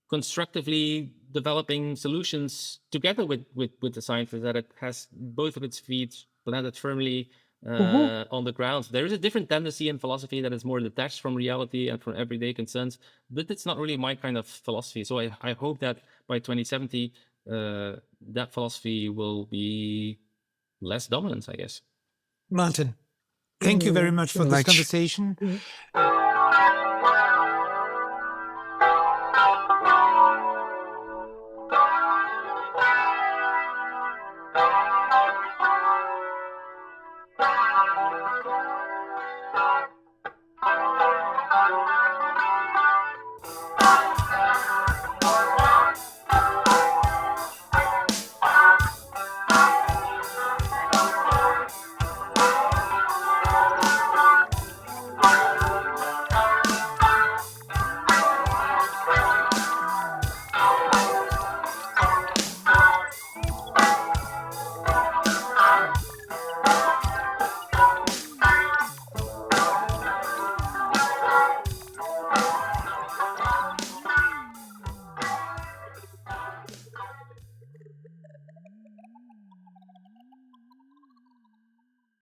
constructively developing solutions together with the sciences, that it has both of its feet planted firmly on the ground. There is a different tendency in philosophy that is more detached from reality and from everyday concerns, but it's not really my kind of philosophy. So I hope that by 2070, that philosophy will be less dominant, I guess. Maarten, thank you very much for this conversation.